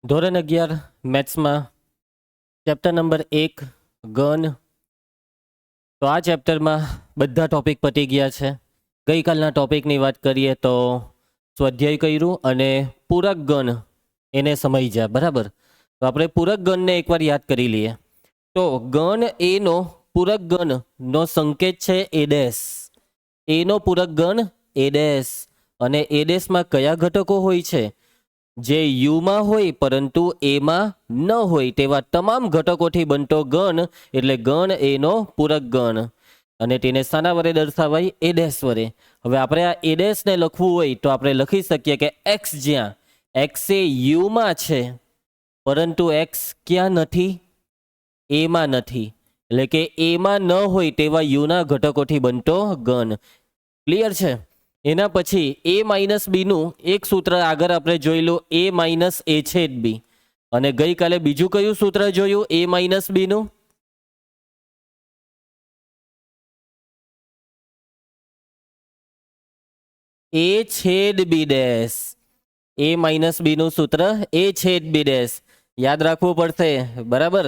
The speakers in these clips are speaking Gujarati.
ધોરણ 11 મેથ્સમાં ચેપ્ટર નંબર 1 ગણ. તો આ ચેપ્ટરમાં બધા ટોપિક પતી ગયા છે. ગઈકાલના ટોપિકની વાત કરીએ તો સ્વાધ્યાય કર્યું અને પૂરક ગણ એને સમજ્યા, બરાબર. તો આપણે પૂરક ગણને એકવાર યાદ કરી લઈએ. તો ગણ એનો પૂરક ગણનો સંકેત છે એ ડેશ. એનો પૂરક ગણ એ ડેશ. અને એ ડેશમાં કયા ઘટકો હોય છે? જે યુમાં હોય પરંતુ એમાં ન હોય તેવા તમામ ઘટકોથી બનતો ગણ એટલે ગણ એનો પૂરક ગણ. અને તેને શાના વડે દર્શાવાય? એ ડેશ વડે. હવે આપણે આ એ ડેશને લખવું હોય તો આપણે લખી શકીએ કે એક્સ, જ્યાં એક્સ એ યુમાં છે પરંતુ એક્સ ક્યાં નથી? એમાં નથી. એટલે કે એમાં ન હોય તેવા યુના ઘટકોથી બનતો ગણ. ક્લિયર છે? એના પછી એ માઇનસ બીનું એક સૂત્ર આગળ આપણે જોયેલું, એ માઇનસ એ છેદ બી. અને ગઈકાલે બીજું કયું સૂત્ર જોયું એ માઇનસ બીનું? એ છેદ બી ડેશ. એ માઇનસ બીનું સૂત્ર એ છેદ બી ડેશ. યાદ રાખવું પડશે, બરાબર.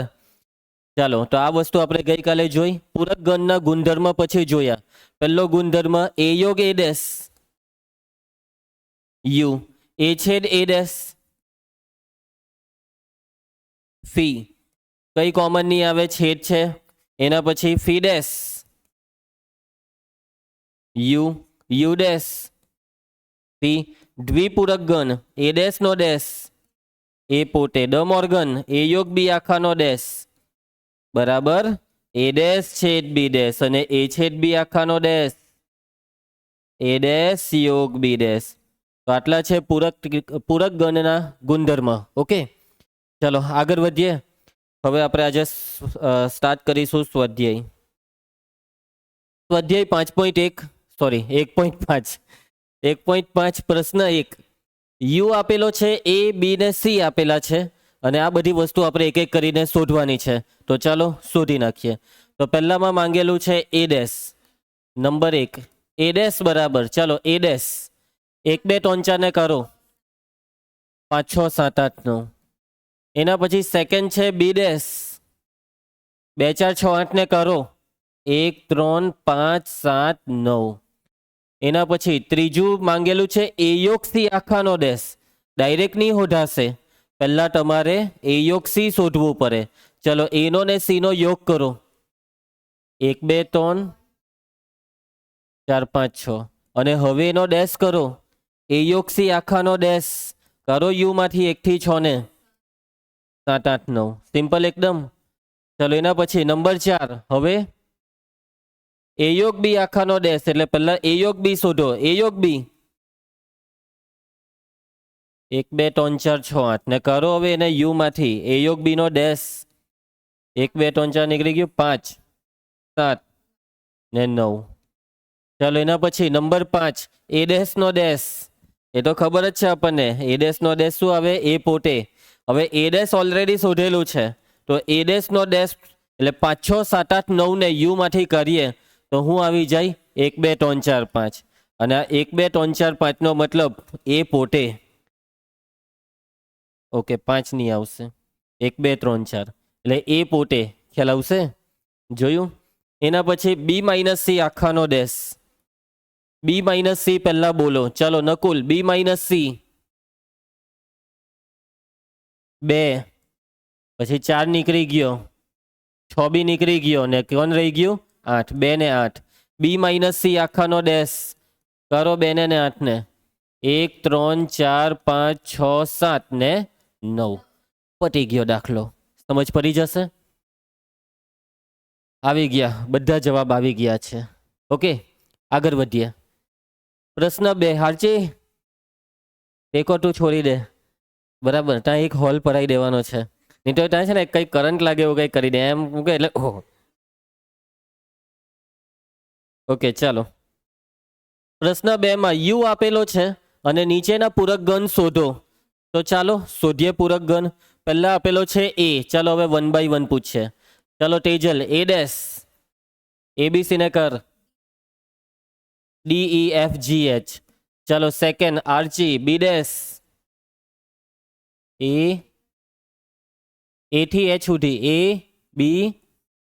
ચાલો, તો આ વસ્તુ આપણે ગઈકાલે જોઈ. પૂરક ગણના ગુણધર્મ પછી જોયા. પહેલો ગુણધર્મ એ યોગ એ ડેશ યુ, એ છેદ એ ડેશ ફી. કઈ કોમન ની આવે? છેદ છે. એના પછી phi dash U, U dash phi. દ્વિપૂરક ગણ એ ડેશ નો ડેશ એ પોતે ડ મોર્ગન એ યોગ બી આખાનો ડેશ બરાબર એ ડેશ છેદ બી ડેશ અને એ છેદ બી આખાનો ડેશ એ ડેશ યોગ બી ડેશ. તો આટલા છે પૂરક ગણના ગુણધર્મ. ઓકે, ચલો આગળ વધીએ. હવે આપણે આજે સ્ટાર્ટ કરીશું સ્વાધ્યાય. સ્વાધ્યાય 5.1 સોરી 1.5 1.5 પ્રશ્ન 1. યુ આપેલો છે, એ બી ને સી આપેલા છે અને આ બધી વસ્તુ આપણે એક એક કરીને શોધવાની છે. તો ચાલો શોધી નાખીએ. તો પહેલામાં માંગેલું છે એ ડેશ. નંબર 1 એ ડેશ બરાબર. ચાલો એ ડેશ 1 2 3 4 ને કરો 5 6 7 8 9. એના પછી સેકન્ડ છે બી ડેશ 2 4 6 8 ને કરો 1 3 5 7 9. એના પછી ત્રીજું માંગેલું છે એ યોગ સી આખાનો ડેશ. ડાયરેક્ટ નહીં શોધાશે, પહેલા તમારે એ યોગ સી શોધવું પડે. ચલો એનો ને સી નો યોગ કરો 1 2 3 4 5 6. અને હવે એનો ડેશ કરો એ યોગ સી આખાનો ડેશ કરો યુ માંથી 1 થી 6 ને 7 8 9. સિમ્પલ એકદમ. ચલો એના પછી નંબર 4. હવે એ યોગ બી આખાનો ડેશ એટલે પહેલા એ યોગ બી શોધો. એ યોગ બી 1 2 3 4 6 8 ને કરો હવે એને યુ માંથી એ યોગ બી નો ડેશ 1 2 3 4 નીકળી ગયું 5 7 ને 9. ચાલો એના પછી નંબર 5 એ ડેશ નો ડેશ. એ તો ખબર જ છે આપણને, એ ડેશ નો ડેશ શું આવે? એ પોતે. હવે એ ડેશ ઓલરેડી શોધેલું છે તો એ ડેશ નો ડેશ એટલે 5 6 7 8 9 ને યુ માંથી કરીએ તો હું આવી જાય 1 2 3 4 5. અને આ 1 2 3 4 5 નો મતલબ એ પોતે. ઓકે, 5 નહીં આવશે, 1 2 3 4 એટલે એ પોતે. ખ્યાલ આવશે? જોયું? એના પછી બી માઇનસ સી આખાનો ડેશ. બી માઇનસ સી પહેલા બોલો. ચાલો નકુલ બી માઇનસ સી 2. પછી 4 નીકળી ગયો, 6 બી નીકળી ગયો ને કોણ રહી ગયું? 8. 2 ને 8. બી માઇનસ સી આખાનો ડેશ કરો 2 ને 8 ને 1 3 4 5 6 7 ને 9. પતી ગયો દાખલો. સમજ પડી જશે? આવી ગયા, બધા જવાબ આવી ગયા છે. ઓકે, આગળ વધીએ. પ્રશ્ન 2. હાર્ચી ટેકો તું છોડી દે, બરાબર. ત્યાં એક હોલ ભરાઈ દેવાનો છે, નહીં તો ત્યાં છે ને કંઈક કરંટ લાગે એવું કંઈક કરી દે એમ મૂકે એટલે ઓહો. ઓકે, ચાલો. પ્રશ્ન 2 માં યુ આપેલો છે અને નીચેના પૂરક ગણ શોધો. તો ચાલો શોધીએ પૂરક ગણ. પહેલા આપેલો છે એ. ચાલો હવે 1 by 1 પૂછશે. ચાલો તેજલ એ ડેશ એબીસી ને કર DEFGH. ચાલો સેકન્ડ આર્ચી બી ડેશ એ A થી H સુધી A B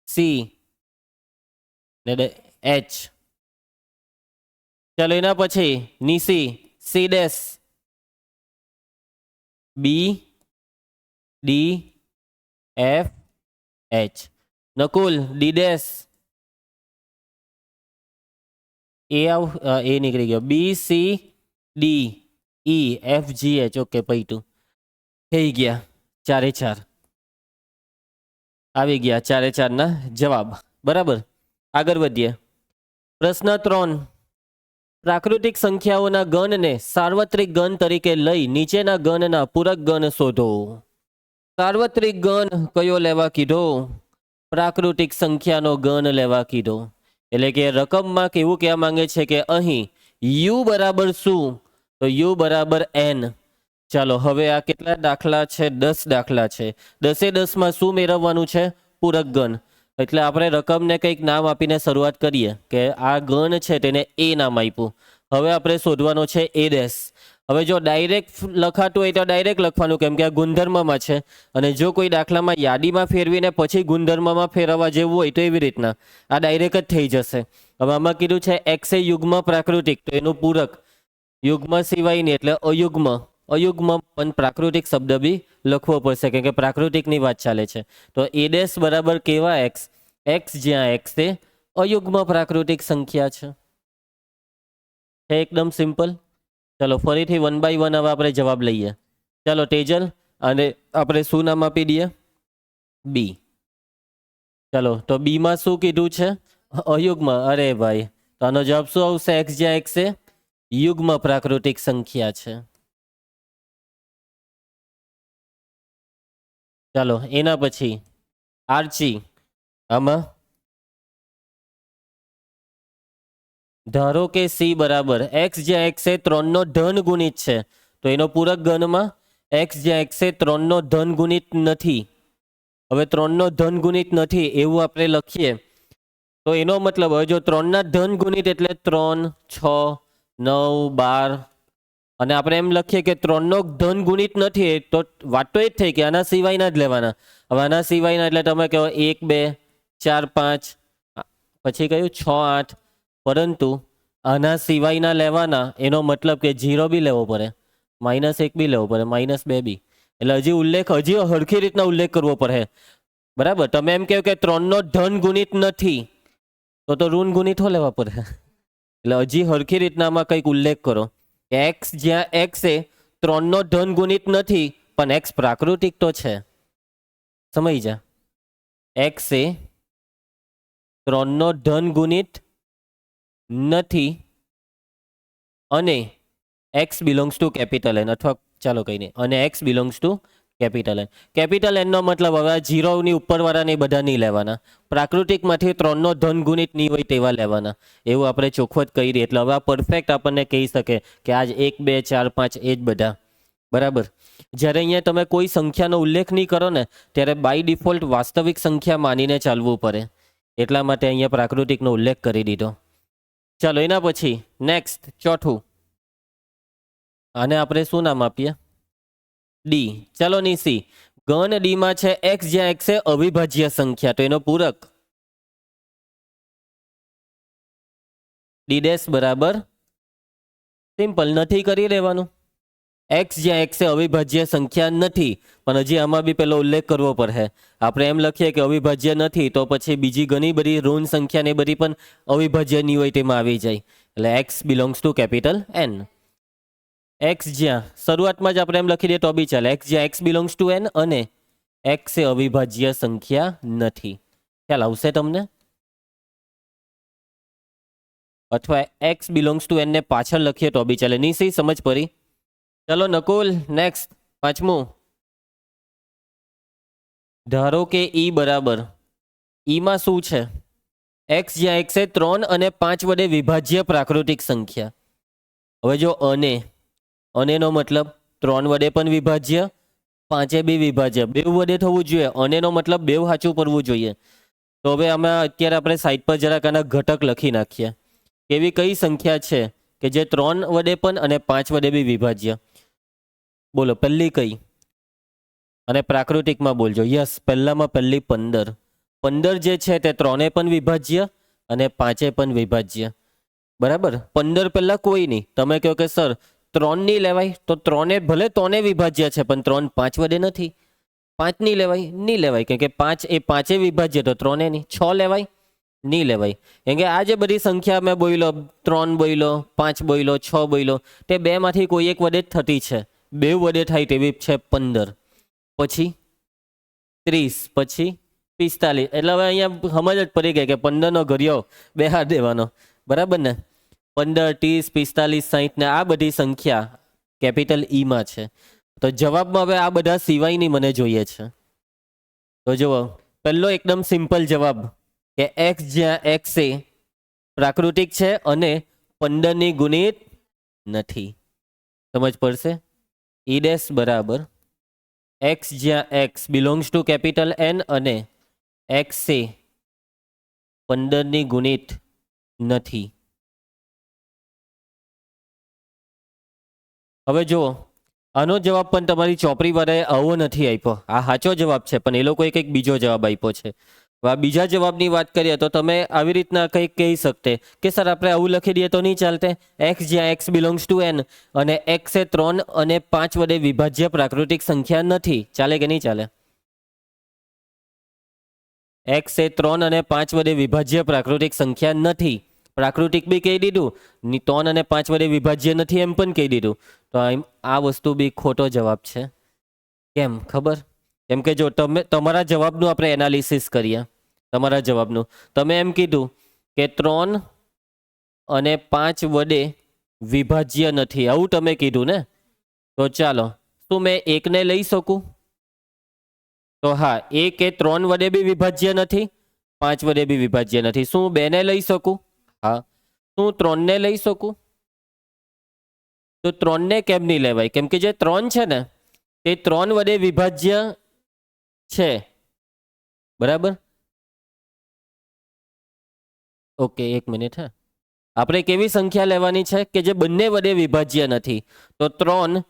C ને H. ચાલો એના પછી નીસી C dash B D F H. નકુલ D ડેશ એ નીકળી ગયો B C D E F G H. Okay પૈટું થઈ ગયા 4 આવી ગયા 4 જવાબ. બરાબર, આગળ વધીએ. પ્રશ્ન 3. પ્રાકૃતિક સંખ્યાઓના ગણને સાર્વત્રિક ગણ તરીકે લઈ નીચેના ગણના પૂરક ગણ શોધો. સાર્વત્રિક ગણ કયો લેવા કીધો? પ્રાકૃતિક સંખ્યાનો ગણ લેવા કીધો. એટલે કે રકમમાં કેવું કહેવા માંગે છે કે અહીં u બરાબર શું? તો u બરાબર n. ચાલો હવે આ કેટલા દાખલા છે? 10 દાખલા છે. 10 માં શું મેળવવાનું છે? પૂરક ગણ. એટલે આપણે રકમને કંઈક નામ આપીને શરૂઆત કરીએ કે આ ગણ છે તેને એ નામ આપ્યું. હવે આપણે શોધવાનો છે એ ડેશ. હવે જો ડાયરેક્ટ લખાતું હોય તો ડાયરેક્ટ લખવાનું, કેમ કે આ ગુણધર્મમાં છે. અને જો કોઈ દાખલામાં યાદીમાં ફેરવીને પછી ગુણધર્મમાં ફેરવવા જેવું હોય તો એવી રીતના આ ડાયરેક્ટ જ થઈ જશે. હવે આમાં કીધું છે એક્સ એ યુગ્મ પ્રાકૃતિક, તો એનું પૂરક યુગ્મ સિવાયની એટલે અયુગ્મ. અયુગ્મ પણ પ્રાકૃતિક શબ્દ બી લખવો પડશે કેમ કે પ્રાકૃતિકની વાત ચાલે છે. તો એ ડેશ બરાબર કેવા એક્સ? એક્સ જ્યાં એક્સ એ અયુગ્મ પ્રાકૃતિક સંખ્યા છે. એકદમ સિમ્પલ. ચલો ફરીથી 1 બાય 1 હવે આપણે જવાબ લઈએ. ચાલો તેજલ, અને આપણે શું નામ આપી દઈએ? બી. ચલો તો બી માં શું કીધું છે? અયુગ્મ. અરે ભાઈ, તો આનો જવાબ શું આવશે? એક્સ જ્યાં એક્સ એ યુગ્મ પ્રાકૃતિક સંખ્યા છે. ચાલો એના પછી આર્ચી, આમાં ધારો કે સી બરાબર એક્સ જ્યાં એક્સ એ 3નો ધન ગુણિત છે, તો એનો પૂરક ગણમાં એક્સ જ્યાં એક્સ એ 3નો ધન ગુણિત નથી. હવે 3નો ધન ગુણિત નથી એવું આપણે લખીએ તો એનો મતલબ હવે જો 3ના ધન ગુણિત એટલે 3, 6, 9, 12, અને આપણે એમ લખીએ કે 3નો ધન ગુણિત નથી તો વાત તો એ જ થઈ કે આના સિવાયના જ લેવાના. હવે આના સિવાયના એટલે તમે કહો 1, 2, 4, 5, પછી કયું 6, 8, પરંતુ આના સિવાયના લેવાના એનો મતલબ કે 0 બી લેવો પડે, -1 બી લેવો પડે, -2 બી. એટલે હજી હરખી રીતના ઉલ્લેખ કરવો પડે. બરાબર, તમે એમ કહો કે 3નો ધન ગુણિત નથી તો ઋણ ગુણિત હો લેવા પડે. એટલે હજી હરખી રીતનામાં કંઈક ઉલ્લેખ કરો. એક્સ જ્યાં એક્સ એ 3નો ધન ગુણિત નથી પણ એક્સ પ્રાકૃતિક તો છે. સમજી જા, એક્સ એ 3નો ધન ગુણિત નથી અને x belongs to capital N, અથવા ચાલો કંઈ નહીં, અને x belongs to capital N. Capital એનનો મતલબ હવે 0ની ઉપરવાળાને બધા નહીં લેવાના. પ્રાકૃતિકમાંથી 3નો ધન ગુણિત નહીં હોય તેવા લેવાના. એવું આપણે ચોખવટ કરી. એટલે હવે આ પરફેક્ટ આપણને કહી શકે કે આજ 1, 2, 4, 5 એ જ બધા. બરાબર. જ્યારે અહીંયા તમે કોઈ સંખ્યાનો ઉલ્લેખ નહીં કરો ને ત્યારે બાય ડિફોલ્ટ વાસ્તવિક સંખ્યા માનીને ચાલવું પડે. એટલા માટે અહીંયા પ્રાકૃતિકનો ઉલ્લેખ કરી દીધો. ચાલો એના પછી નેક્સ્ટ ચોથું, આને આપણે શું નામ આપીએ? ડી. ચાલો નીસી, ગણ ડી માં છે એક્સ જ્યાં એક્સ એ અવિભાજ્ય સંખ્યા, તો એનો પૂરક ડી ડેશ બરાબર સિમ્પલ, નથી કરી લેવાનું. એક્સ જ્યાં એક્સ એ અવિભાજ્ય સંખ્યા નથી, પણ હજી આમાં બી પેલો ઉલ્લેખ કરવો પડે. આપણે એમ લખીએ કે અવિભાજ્ય નથી તો પછી બીજી ઘણી બધી ઋણ સંખ્યા ને બધી પણ અવિભાજ્ય નહીં હોય તેમાં આવી જાય. એટલે X belongs to capital N. X જ્યાં શરૂઆતમાં જ આપણે એમ લખી દઈએ તો બી ચાલે. એક્સ જ્યાં એક્સ બિલોંગ્સ ટુ એન અને એક્સ એ અવિભાજ્ય સંખ્યા નથી. ખ્યાલ આવશે તમને? અથવા એક્સ બિલોંગ્સ ટુ એન ને પાછળ લખીએ તો બી ચાલે. નહીં સહી સમજ પડી? ચલો નકુલ, નેક્સ્ટ પાંચમું. ધારો કે ઈ બરાબર, ઈમાં શું છે? એક્સ જ્યાં એક્સ એ 3 અને 5 વડે વિભાજ્ય પ્રાકૃતિક સંખ્યા. હવે જો અનેનો મતલબ 3 વડે પણ વિભાજ્ય, 5 બી વિભાજ્ય, બેવ વડે થવું જોઈએ. અનેનો મતલબ બેવ સાચું પડવું જોઈએ. તો હવે આમાં અત્યારે આપણે સાઈડ પર જરાક આના ઘટક લખી નાખીએ. એવી કઈ સંખ્યા છે કે જે 3 વડે પણ અને 5 વડે બી વિભાજ્ય? બોલો પહેલી કઈ? અને પ્રાકૃતિકમાં બોલજો. યસ, પહેલામાં પહેલી 15. 15 જે છે તે 3 પણ વિભાજ્ય અને 5 પણ વિભાજ્ય. બરાબર. 15 પહેલા કોઈ નહીં. તમે કહો કે સર 3 નહીં લેવાય, તો 3 ભલે 3 વિભાજ્ય છે પણ 3 5 વડે નથી. 5 નહીં લેવાય, નહીં લેવાય, કેમ કે 5 એ 5 વિભાજ્ય, તો 3 નહીં. 6 લેવાય, નહીં લેવાય, કેમ કે આ જે બધી સંખ્યા મેં બોલ્યો, 3 બોલ્યો, 5 બોલ્યો, 6 બોલ્યો, તે બેમાંથી કોઈ એક વડે જ થતી છે. 2 વડે થાય તેવી છે 15, પછી 30, પછી 45. એટલે હવે અહીંયા સમજ જ પડી ગઈ કે 15નો ઘડિયો બે હાથ દેવાનો. બરાબર ને? 15, 30, 45, 60 ને આ બધી સંખ્યા કેપિટલ ઈમાં છે. તો જવાબમાં હવે આ બધા સિવાયની મને જોઈએ છે. તો જુઓ, પહેલો એકદમ સિમ્પલ જવાબ કે એક્સ જ્યાં એક્સ એ પ્રાકૃતિક છે અને 15ની ગુણિત નથી. સમજ પડશે? ઈ ડેશ બરાબર એક્સ જ્યાં x belongs to capital N અને એક્સ એ 15ની ગુણિત નથી. હવે જુઓ, આનો જવાબ પણ તમારી ચોપડી વાળાએ આવો નથી આપ્યો. આ સાચો જવાબ છે, પણ એ લોકોએ કંઈક બીજો જવાબ આપ્યો છે. આ બીજા જવાબની વાત કરીએ તો તમે આવી રીતના કંઈક કહી શકતે કે સર આપણે આવું લખી દઈએ તો નહીં ચાલતે. એક્સ જ્યાં એક્સ બિલોંગ્સ ટુ એન અને એક્સ એ 3 અને 5 વડે વિભાજ્ય પ્રાકૃતિક સંખ્યા નથી. ચાલે કે નહીં ચાલે? એક્સ એ 3 અને 5 વડે વિભાજ્ય પ્રાકૃતિક સંખ્યા નથી. પ્રાકૃતિક બી કહી દીધું, 3 અને 5 વડે વિભાજ્ય નથી એમ પણ કહી દીધું. તો આ વસ્તુ બી ખોટો જવાબ છે. કેમ ખબર? કેમ કે જો તમે તમારા જવાબનું આપણે એનાલિસિસ કરીએ. તમારા જવાબનું તમે એમ કીધું કે 3 અને 5 વડે વિભાજ્ય નથી, આવું તમે કીધું ને. તો ચાલો, શું મેં એકને લઈ શકું? તો હા, એક એ 3 વડે બી વિભાજ્ય નથી, 5 વડે બી વિભાજ્ય નથી. શું 2 ને લઈ શકું? હા. શું 3 ને લઈ શકું? તો 3 ને કેમ નહીં લેવાય? કેમ કે જે 3 છે ને તે 3 વડે વિભાજ્ય છે. બરાબર? ઓકે, એક મિનિટ. હા, આપણે કેવી સંખ્યા લેવાની છે કે જે બંને વડે વિભાજ્ય નથી. તો 3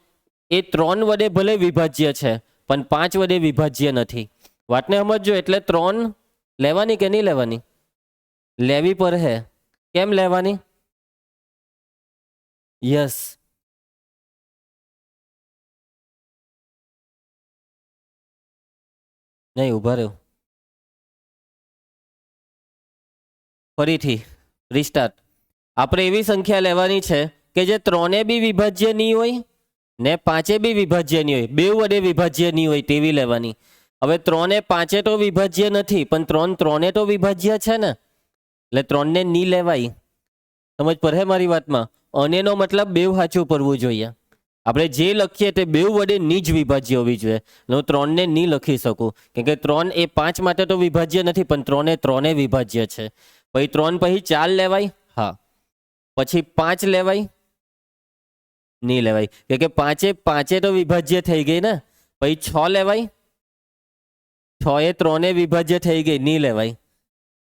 એ 3 વડે ભલે વિભાજ્ય છે પણ 5 વડે વિભાજ્ય નથી. વાતને સમજો. એટલે 3 લેવાની કે નહીં લેવાની? લેવી પર હે. કેમ લેવાની? યસ. નહીં, ઉભા રહ્યો. ફરીથી રિસ્ટાર્ટ. આપણે એવી સંખ્યા લેવાની છે કે જે 3 બી વિભાજ્ય નહીં હોય ને 5 બી વિભાજ્ય નહીં હોય, 2 વડે વિભાજ્ય નહીં હોય તેવી લેવાની. હવે 3 એ 5 તો વિભાજ્ય નથી, પણ 3 તો વિભાજ્ય છે ને, એટલે 3 ને નહીં લેવાય. સમજ પડે મારી વાતમાં? અનેનો મતલબ 2 સાચું પડવું જોઈએ. આપણે જે લખીએ તે 2 વડે ની જ વિભાજ્ય હોવી જોઈએ. હું 3 ને નહીં લખી શકું, કેમ કે 3 એ 5 માટે તો વિભાજ્ય નથી, પણ 3 એ 3 વિભાજ્ય છે. પછી 3 પછી 4 લેવાય? હા. પછી 5 લેવાય? નહીં લેવાય, કેમ કે 5 તો વિભાજ્ય થઈ ગઈ ને. પછી 6 લેવાય? 6 એ 3 વિભાજ્ય થઈ ગઈ, નહીં લેવાય.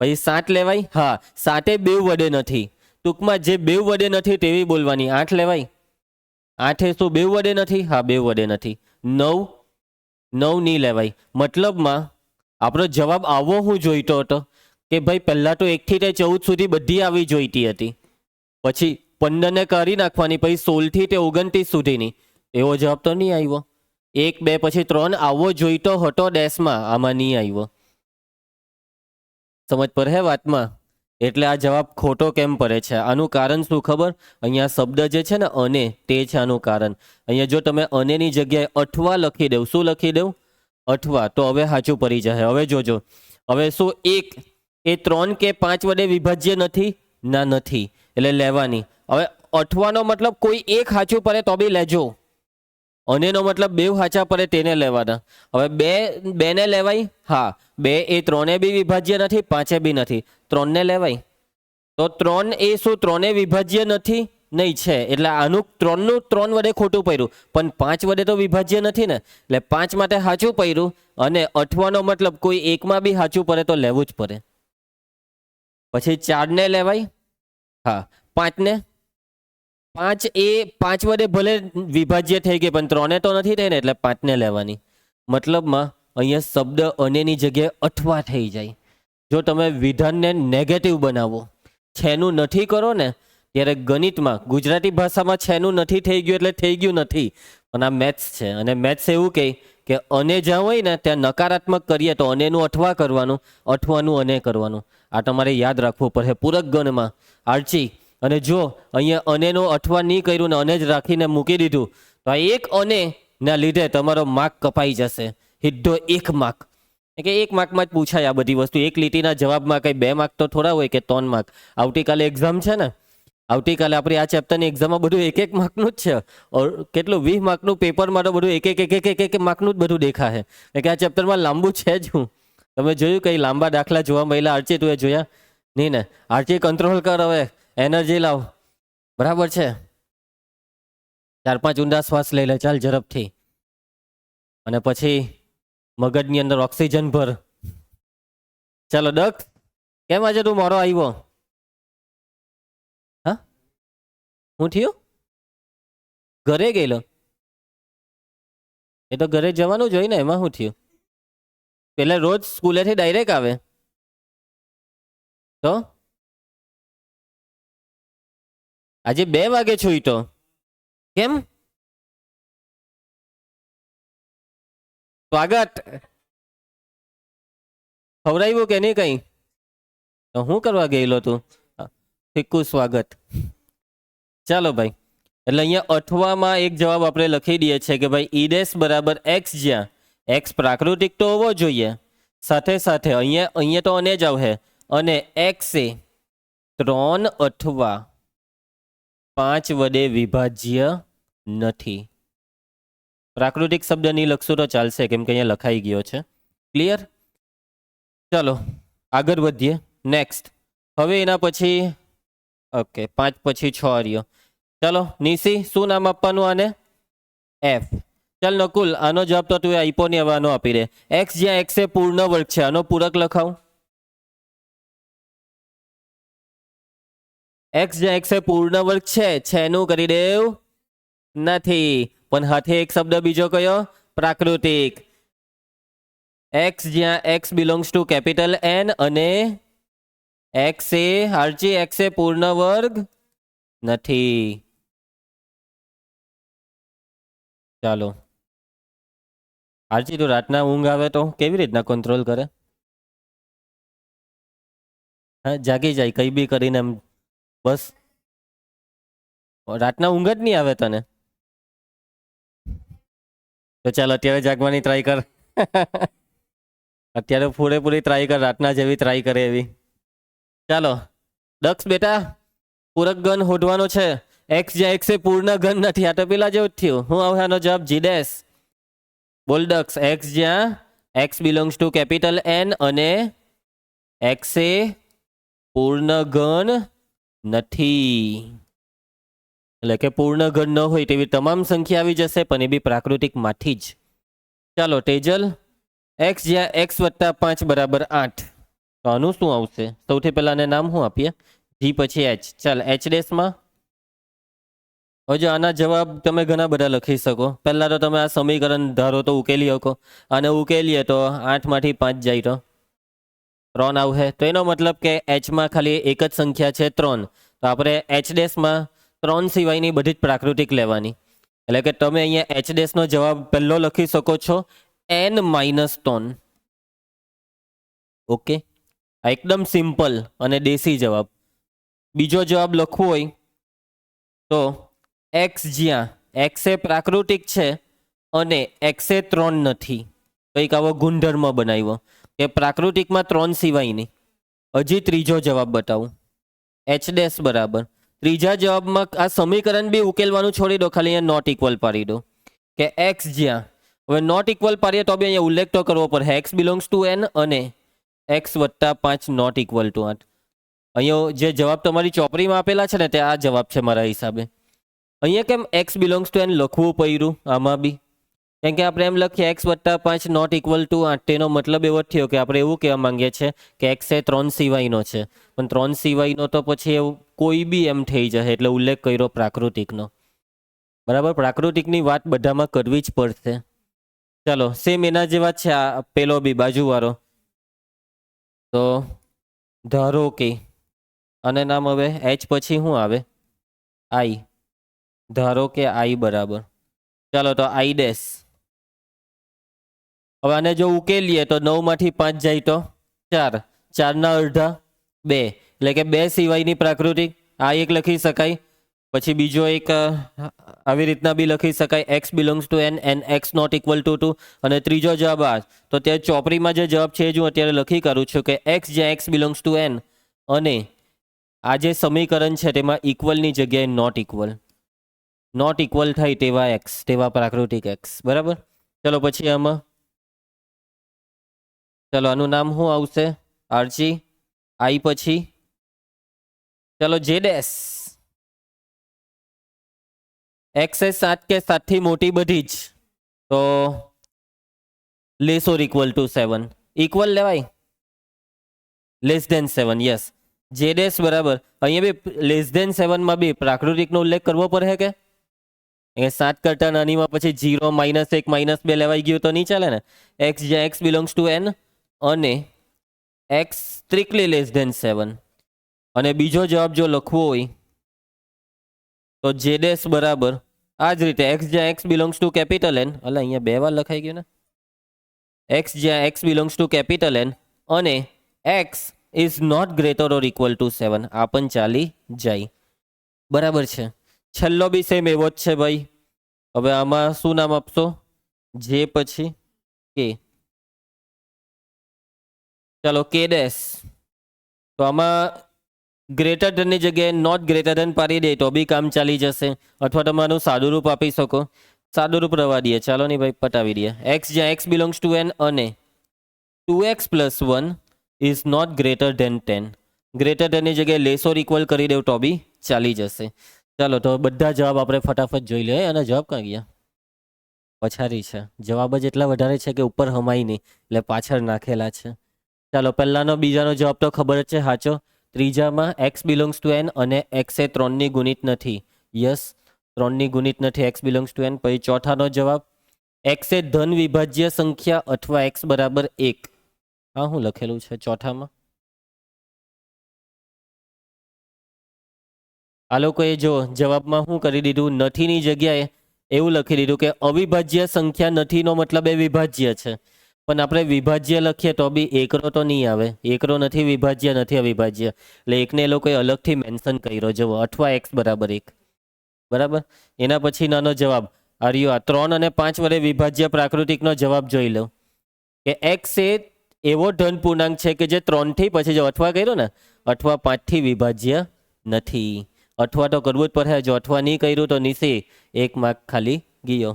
પછી 7 લેવાય? હા. 7 એ 2 વડે નથી. ટૂંકમાં જે 2 વડે નથી તેવી બોલવાની. 8 લેવાય? 8 એ શું 2 વડે નથી? હા, 2 વડે નથી. 9 નહીં લેવાય. મતલબમાં આપણો જવાબ આવો હું જોઈતો હતો કે ભાઈ પહેલાં તો 1 થી 14 સુધી બધી આવી જોઈતી હતી, પછી 15 ને કરી નાખવાની, પછી 16 થી 29 સુધીની. એવો જવાબ તો નહીં આવ્યો. 1, 2 પછી 3 આવવો જોઈતો હતો ડેશમાં, આમાં નહીં આવ્યો. સમજ પર હે વાતમાં? એટલે આ જવાબ ખોટો કેમ પડે છે? આનું કારણ શું ખબર? અહીંયા શબ્દ જે છે ને અને, તે છે આનું કારણ. અહીંયા જો તમે અનેની જગ્યાએ અઠવા લખી દેવ, શું લખી દેવ? અઠવા, તો હવે સાચું પડી જાય. હવે જોજો, હવે શું 1 એ 3 કે 5 વડે વિભાજ્ય નથી? ના, નથી, એટલે લેવાની. હવે અઠવાનો મતલબ કોઈ એક સાચું પડે તો બી લેજો. અનેનો મતલબ 2 સાચા પડે તેને લેવાના. હવે 2 ને લેવાય? હા. 2 એ 3 બી વિભાજ્ય નથી, 5 બી નથી. 3 ને લેવાય? તો 3 એ શું 3 વિભાજ્ય નથી? નહીં છે. એટલે આનું 3 વડે ખોટું પડ્યું, પણ 5 વડે તો વિભાજ્ય નથી ને, એટલે 5 માટે સાચું પડ્યું. અને અઠવાનો મતલબ કોઈ એકમાં બી સાચું પડે તો લેવું જ પડે. પછી 4 ને લેવાય? હા. 5 ને? 5 એ 5 વડે ભલે વિભાજ્ય થઈ ગઈ, પણ 3 તો નથી થઈ ને, એટલે 5 ને લેવાની. મતલબમાં અહીંયા શબ્દ અનેની જગ્યાએ અઠવા થઈ જાય. જો તમે વિધાનને નેગેટિવ બનાવો, છેનું નથી કરો ને, ત્યારે ગણિતમાં ગુજરાતી ભાષામાં છેનું નથી થઈ ગયું એટલે થઈ ગયું નથી, પણ આ મેથ્સ છે. અને મેથ્સ એવું કહે કે અને જ્યાં હોય ને ત્યાં નકારાત્મક કરીએ તો અનેનું અઠવા કરવાનું, અઠવાનું અને કરવાનું. આ તમારે યાદ રાખવું પડે પૂરક ગણમાં. આર્ચી, અને જો અહીંયા અનેનો અઠવા નહીં કર્યું ને અને જ રાખીને મૂકી દીધું તો આ એક અને ના લીધે તમારો માર્ક કપાઈ જશે, સીધો 1 માર્ક. કે 1 માર્કમાં જ પૂછાય આ બધી વસ્તુ. એક લીટીના જવાબમાં કંઈ 2 માર્ક તો થોડા હોય કે 3 માર્ક. આવતીકાલે એક્ઝામ છે ને, આવતીકાલે આપણી આ ચેપ્ટરની એક્ઝામમાં બધું 1 માર્કનું જ છે. કેટલું 20 માર્કનું પેપરમાં તો બધું એક માર્કનું જ બધું દેખાશે. કે આ ચેપ્ટરમાં લાંબુ છે જ. હું તમે જોયું કંઈ લાંબા દાખલા જોવા મળેલા? આર્ચી તું એ જોયા નહીં ને? આર્ચી કંટ્રોલ કર, હવે એનર્જી લાવ. બરાબર છે? 4-5 ઊંડા શ્વાસ લઈ લે ચાલ ઝડપથી, અને પછી મગજની અંદર ઓક્સિજન ભર. ચાલો દક્ષ, કેમ આજે તું મોરો આવ્યો? હા, શું થયું? ઘરે ગયેલો? એ તો ઘરે જવાનું જ હોય ને, એમાં શું થયું? પેલા રોજ સ્કૂલેથી ડાયરેક્ટ આવે તો આજે 2 વાગે છું તો કેમ? સ્વાગત ખવડાવ્યું કે નહીં કઈ? તો શું કરવા ગયેલો તું? ફિક્કું સ્વાગત. ચાલો ભાઈ, એટલે અહીંયા અઠવામાં એક જવાબ આપણે લખી દઈએ છીએ કે ભાઈ ઈ ડેશ બરાબર એક્સ, જ્યાં એક્સ પ્રાકૃતિક તો હોવો જોઈએ, સાથે સાથે અહીંયા તો અને જ આવશે, અને એક્સ એ 3 અથવા 5 વડે વિભાજ્ય નથી. પ્રાકૃતિક શબ્દ નહીં લખશું તો ચાલશે, કેમ કે અહીંયા લખાઈ ગયો છે. ક્લિયર? ચાલો આગળ વધીએ. નેક્સ્ટ, હવે એના પછી ઓકે 5 પછી 6 રહ્યો. ચાલો નિશી, શું નામ આપવાનું આને? એફ. ચાલ નકુલ, આનો જવાબ તો તું આપ્યો નહીં, હવે આનો આપી દે. એક્સ જ્યાં એક્સ એ પૂર્ણ વર્ગ છે, આનો પૂરક લખાવ. એક્સ જ્યાં એક્સ એ પૂર્ણ વર્ગ છે એનું કરી દેવ નથી, પણ હાથે એક શબ્દ બીજો કયો? પ્રાકૃતિક. એક્સ જ્યાં x belongs to capital N અને એક્સ એ આરજી એક્સ એ પૂર્ણ વર્ગ નથી. ચાલો આરજી, તો રાતના ઊંઘ આવે તો કેવી રીતના કંટ્રોલ કરે? હા, જાગી જાય કઈ બી કરીને એમ, બસ રાતના ઊંઘ જ નહીં આવે તને? તો ચાલ અત્યારે જાગવાની ટ્રાય કર. અત્યારે પૂરેપૂરી ટ્રાય કર, રાતના જેવી ટ્રાય કરે એવી. ચાલો દક્ષ બેટા, પૂરક ગણ શોધવાનો છે. એક્સ જ્યાં એક્સ એ પૂર્ણ ગણ નથી, આ તો પેલા જેવું જ થયું. હું આવે આનો જવાબ? G dash. બોલ દક્ષ. એક્સ જ્યાં x belongs to capital N અને એક્સ એ પૂર્ણ ગણ નથી, એટલે કે પૂર્ણ ગણ ન હોય તેવી તમામ સંખ્યા આવી જશે, પણ એ બી પ્રાકૃતિક માંથી જ. ચાલો તેજલ, એક્સ જ્યાં એક્સ વત્તા 5 બરાબર 8, તો આનું શું આવશે? સૌથી પહેલા ને નામ શું આપીએ? જી પછી એચ. ચાલ એચ ડેશમાં હજુ આના જવાબ તમે ઘણા બધા લખી શકો. પહેલા તો તમે આ સમીકરણ ધારો તો ઉકેલી શકો, અને ઉકેલીએ તો 8 માંથી 5 જાય તો 3 આવશે. તો એનો મતલબ કે એચમાં ખાલી એક જ સંખ્યા છે 3, તો આપણે એચ ડેશમાં 3 સિવાયની બધી જ પ્રાકૃતિક લેવાની. એટલે કે તમે અહીંયા એચ ડેશનો જવાબ પહેલો લખી શકો છો n-3. ઓકે, આ એકદમ સિમ્પલ અને દેશી જવાબ. બીજો જવાબ લખવો હોય તો એક્સ જ્યાં એક્સ એ પ્રાકૃતિક છે અને એક્સ એ 3 નથી, કંઈક આવો ગુણધર્મ બનાવ્યો કે પ્રાકૃતિકમાં 3 સિવાયની. હજી ત્રીજો જવાબ બતાવું. એચ ડેશ બરાબર ત્રીજા જવાબમાં આ સમીકરણ બી ઉકેલવાનું છોડી દો, ખાલી અહીંયા નોટ ઇક્વલ પાડી દો કે એક્સ જ્યાં, હવે નોટ ઇક્વલ પાડીએ તો બી અહીંયા ઉલ્લેખ તો કરવો પડે. એક્સ બિલોંગ્સ ટુ એન અને એક્સ વત્તા 5 નોટ ઇક્વલ ટુ 8. અહીંયા જે જવાબ તમારી ચોપડીમાં આપેલા છે ને તે આ જવાબ છે મારા હિસાબે. અહીંયા કેમ એક્સ બિલોંગ્સ ટુ એન લખવું પડ્યું આમાં બી? કેમ કે આપણે એમ લખીએ એક્સ વત્તા 5 નોટ ઇક્વલ ટુ 8, તેનો મતલબ એવો જ થયો કે આપણે એવું કહેવા માંગીએ છીએ કે એક્સ એ 3 સિવાયનો છે, પણ 3 સિવાયનો તો પછી એવું કોઈ બી એમ થઈ જશે, એટલે ઉલ્લેખ કર્યો પ્રાકૃતિકનો. બરાબર, પ્રાકૃતિકની વાત બધામાં કરવી જ પડશે. ચાલો સેમ એના જેવા જ છે આ પેલો બી બાજુવાળો. તો ધારો કે અને નામ હવે એચ પછી શું આવે? આઈ. ધારો કે આઈ બરાબર, ચાલો તો આઈ ડેશ. હવે આને જો ઉકેલીએ તો 9 માંથી 5 જાય તો 4, 4 ના અડધા 2, એટલે કે 2 સિવાયની પ્રાકૃતિક. આ એક લખી શકાય. પછી બીજો એક આવી રીતના બી લખી શકાય, X belongs to N and X not equal to 2. અને ત્રીજો જવાબ આ. તો ત્યાં ચોપડીમાં જે જવાબ છે એ હું અત્યારે લખી કરું છું કે એક્સ જ્યાં એક્સ બિલોંગ્સ ટુ એન અને આ જે સમીકરણ છે તેમાં ઇક્વલની જગ્યાએ નોટ ઇક્વલ. નોટ ઇક્વલ થાય તેવા એક્સ, તેવા પ્રાકૃતિક એક્સ. બરાબર. ચલો પછી આમાં ચલો આનું નામ શું આવશે? આરજી. આઈ પછી ચલો જે ડેશ. એક્સ એ 7 કે 7 થી મોટી બધી જ, તો less or equal to 7. Equal લેવાય, less than 7. Yes. J dash બરાબર. અહીંયા બી લેસ ધેન 7 માં બી પ્રાકૃતિકનો ઉલ્લેખ કરવો પડે કે? 7 કરતા નાનીમાં પછી 0, -1, -2 લેવાઈ ગયું તો નહીં ચાલે ને. એક્સ જ્યાં એક્સ બિલોંગ્સ ટુ એન અને એક્સ સ્ટ્રિક્ટલી લેસ ધેન 7. અને બીજો જવાબ જો લખવો હોય તો જે ડેશ બરાબર આ જ રીતે એક્સ જ્યાં x belongs to capital N. એટલે અહીંયા 2 વાર લખાઈ ગયું ને. એક્સ જ્યાં x belongs to capital N અને x is not greater or equal to 7. આ પણ ચાલી જાય. બરાબર છે. છેલ્લો બી સેમ એવો જ છે ભાઈ. હવે આમાં શું નામ આપશો? જે પછી કે. ચાલો કે ડેશ. તો આમાં ગ્રેટર ધનની જગ્યાએ નોટ ગ્રેટર ધન પાડી દે તો બી કામ ચાલી જશે. અથવા તમે આનું સાદું રૂપ આપી શકો. સાદું રૂપ રવા દઈએ. ચાલો નહીં ભાઈ, પટાવી દઈએ. એક્સ જ્યાં એક્સ બિલોંગ્સ ટુ એન અને 2x + 1 is not greater than 10. Greater ધનની જગ્યાએ લેસ ઓર ઇક્વલ કરી દેવ તો બી ચાલી જશે. ચાલો તો બધા જવાબ આપણે ફટાફટ જોઈ લઈએ. અને જવાબ ક્યાં ગયા? પછાડી છે. જવાબ જ એટલા વધારે છે કે ઉપર હમાય નહીં, એટલે પાછળ નાખેલા છે. ચાલો પહેલાનો બીજાનો જવાબ તો ખબર જ છે સાચો. ત્રીજામાં એક્સ બિલોંગ્સ ટુ એન અને એક્સ એ 3ની ગુણિત નથી. યસ, 3ની ગુણિત નથી એક્સ બિલોંગ્સ ટુ એન. પછી ચોથાનો જવાબ એક્સ એ ધન વિભાજ્ય સંખ્યા અથવા એક્સ બરાબર 1. હા, શું લખેલું છે ચોથામાં? આ લોકોએ જો જવાબમાં શું કરી દીધું? નથીની જગ્યાએ એવું લખી દીધું કે અવિભાજ્ય સંખ્યા નથીનો મતલબ એ વિભાજ્ય છે. પણ આપણે વિભાજ્ય લખીએ તો બી એકરો તો નહીં આવે. એકરો નથી વિભાજ્ય, નથી અવિભાજ્ય. એટલે એકને એ લોકોએ અલગથી મેન્શન કર્યો. જુઓ, અથવા એક્સ બરાબર 1. બરાબર. એના પછી નાનો જવાબ આર્યો. આ 3 અને 5 વડે વિભાજ્ય પ્રાકૃતિકનો જવાબ જોઈ લો કે એક્સ એ એવો ધન પૂર્ણાંક છે કે જે 3 થી પછી જો અથવા કર્યો ને, અથવા 5 થી વિભાજ્ય નથી. અથવા તો કરવું જ પડે. જો અથવા નહીં કર્યું તો નીચે 1 માર્ક ખાલી ગયો.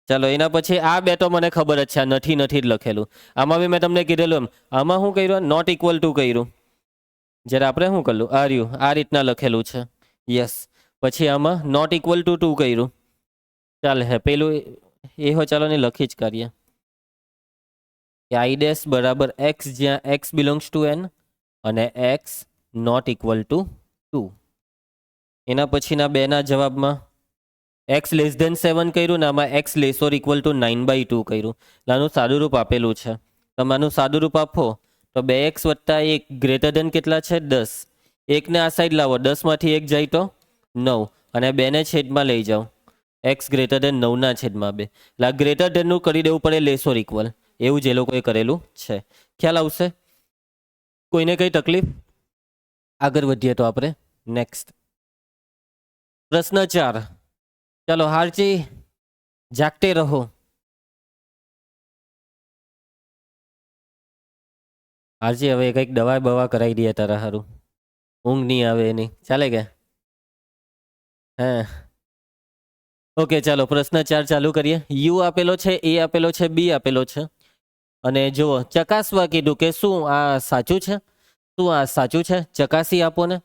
ચાલો એના પછી આ બે તો મને ખબર જ છે. આ નથી જ લખેલું. આમાં બી મેં તમને કીધેલું એમ. આમાં શું કર્યું? નોટ ઇક્વલ ટુ કર્યું. જ્યારે આપણે શું કરલું? આર્યું આ રીતના લખેલું છે. યસ. પછી આમાં નોટ ઇક્વલ ટુ 2 કર્યું. ચાલે હે પેલું એ હો. ચાલો ને લખી જ કરીએ કે આઈ ડેશ બરાબર એક્સ જ્યાં એક્સ બિલોંગ્સ ટુ એન અને એક્સ નોટ ઇક્વલ ટુ 2. એના પછીના બેના જવાબમાં એક્સ લેસ ધેન 7 કર્યું ને આમાં X less or equal to 9/2 કર્યું. આનું સાદું રૂપ આપેલું છે. તમે આનું સાદું રૂપ આપો તો 2x + 1 ગ્રેટર ધેન કેટલા છે? 10. 1 ને આ સાઈડ લાવો, 10 માંથી 1 જાય તો 9. અને 2 ને છેદમાં લઈ જાઓ, એક્સ ગ્રેટર ધેન 9 ના છેદમાં 2. એટલે આ ગ્રેટર ધેનનું કરી દેવું પડે લેસ ઓર ઇક્વલ. એવું જે લોકોએ કરેલું છે. ખ્યાલ આવશે? કોઈને કઈ તકલીફ? આગળ વધીએ તો આપણે નેક્સ્ટ પ્રશ્ન 4. ચલો હારજી જાગતે રહો. હારજી હવે કંઈક દવા બવા કરાવી દઈએ તારા હારું. ઊંઘ નહીં આવે એની. ચાલે કે? હે ઓકે. ચાલો પ્રશ્ન 4 ચાલુ કરીએ. યુ આપેલો છે, એ આપેલો છે, બી આપેલો છે. અને જુઓ ચકાસવા કીધું કે શું આ સાચું છે? શું આ સાચું છે? ચકાસી આપો ને.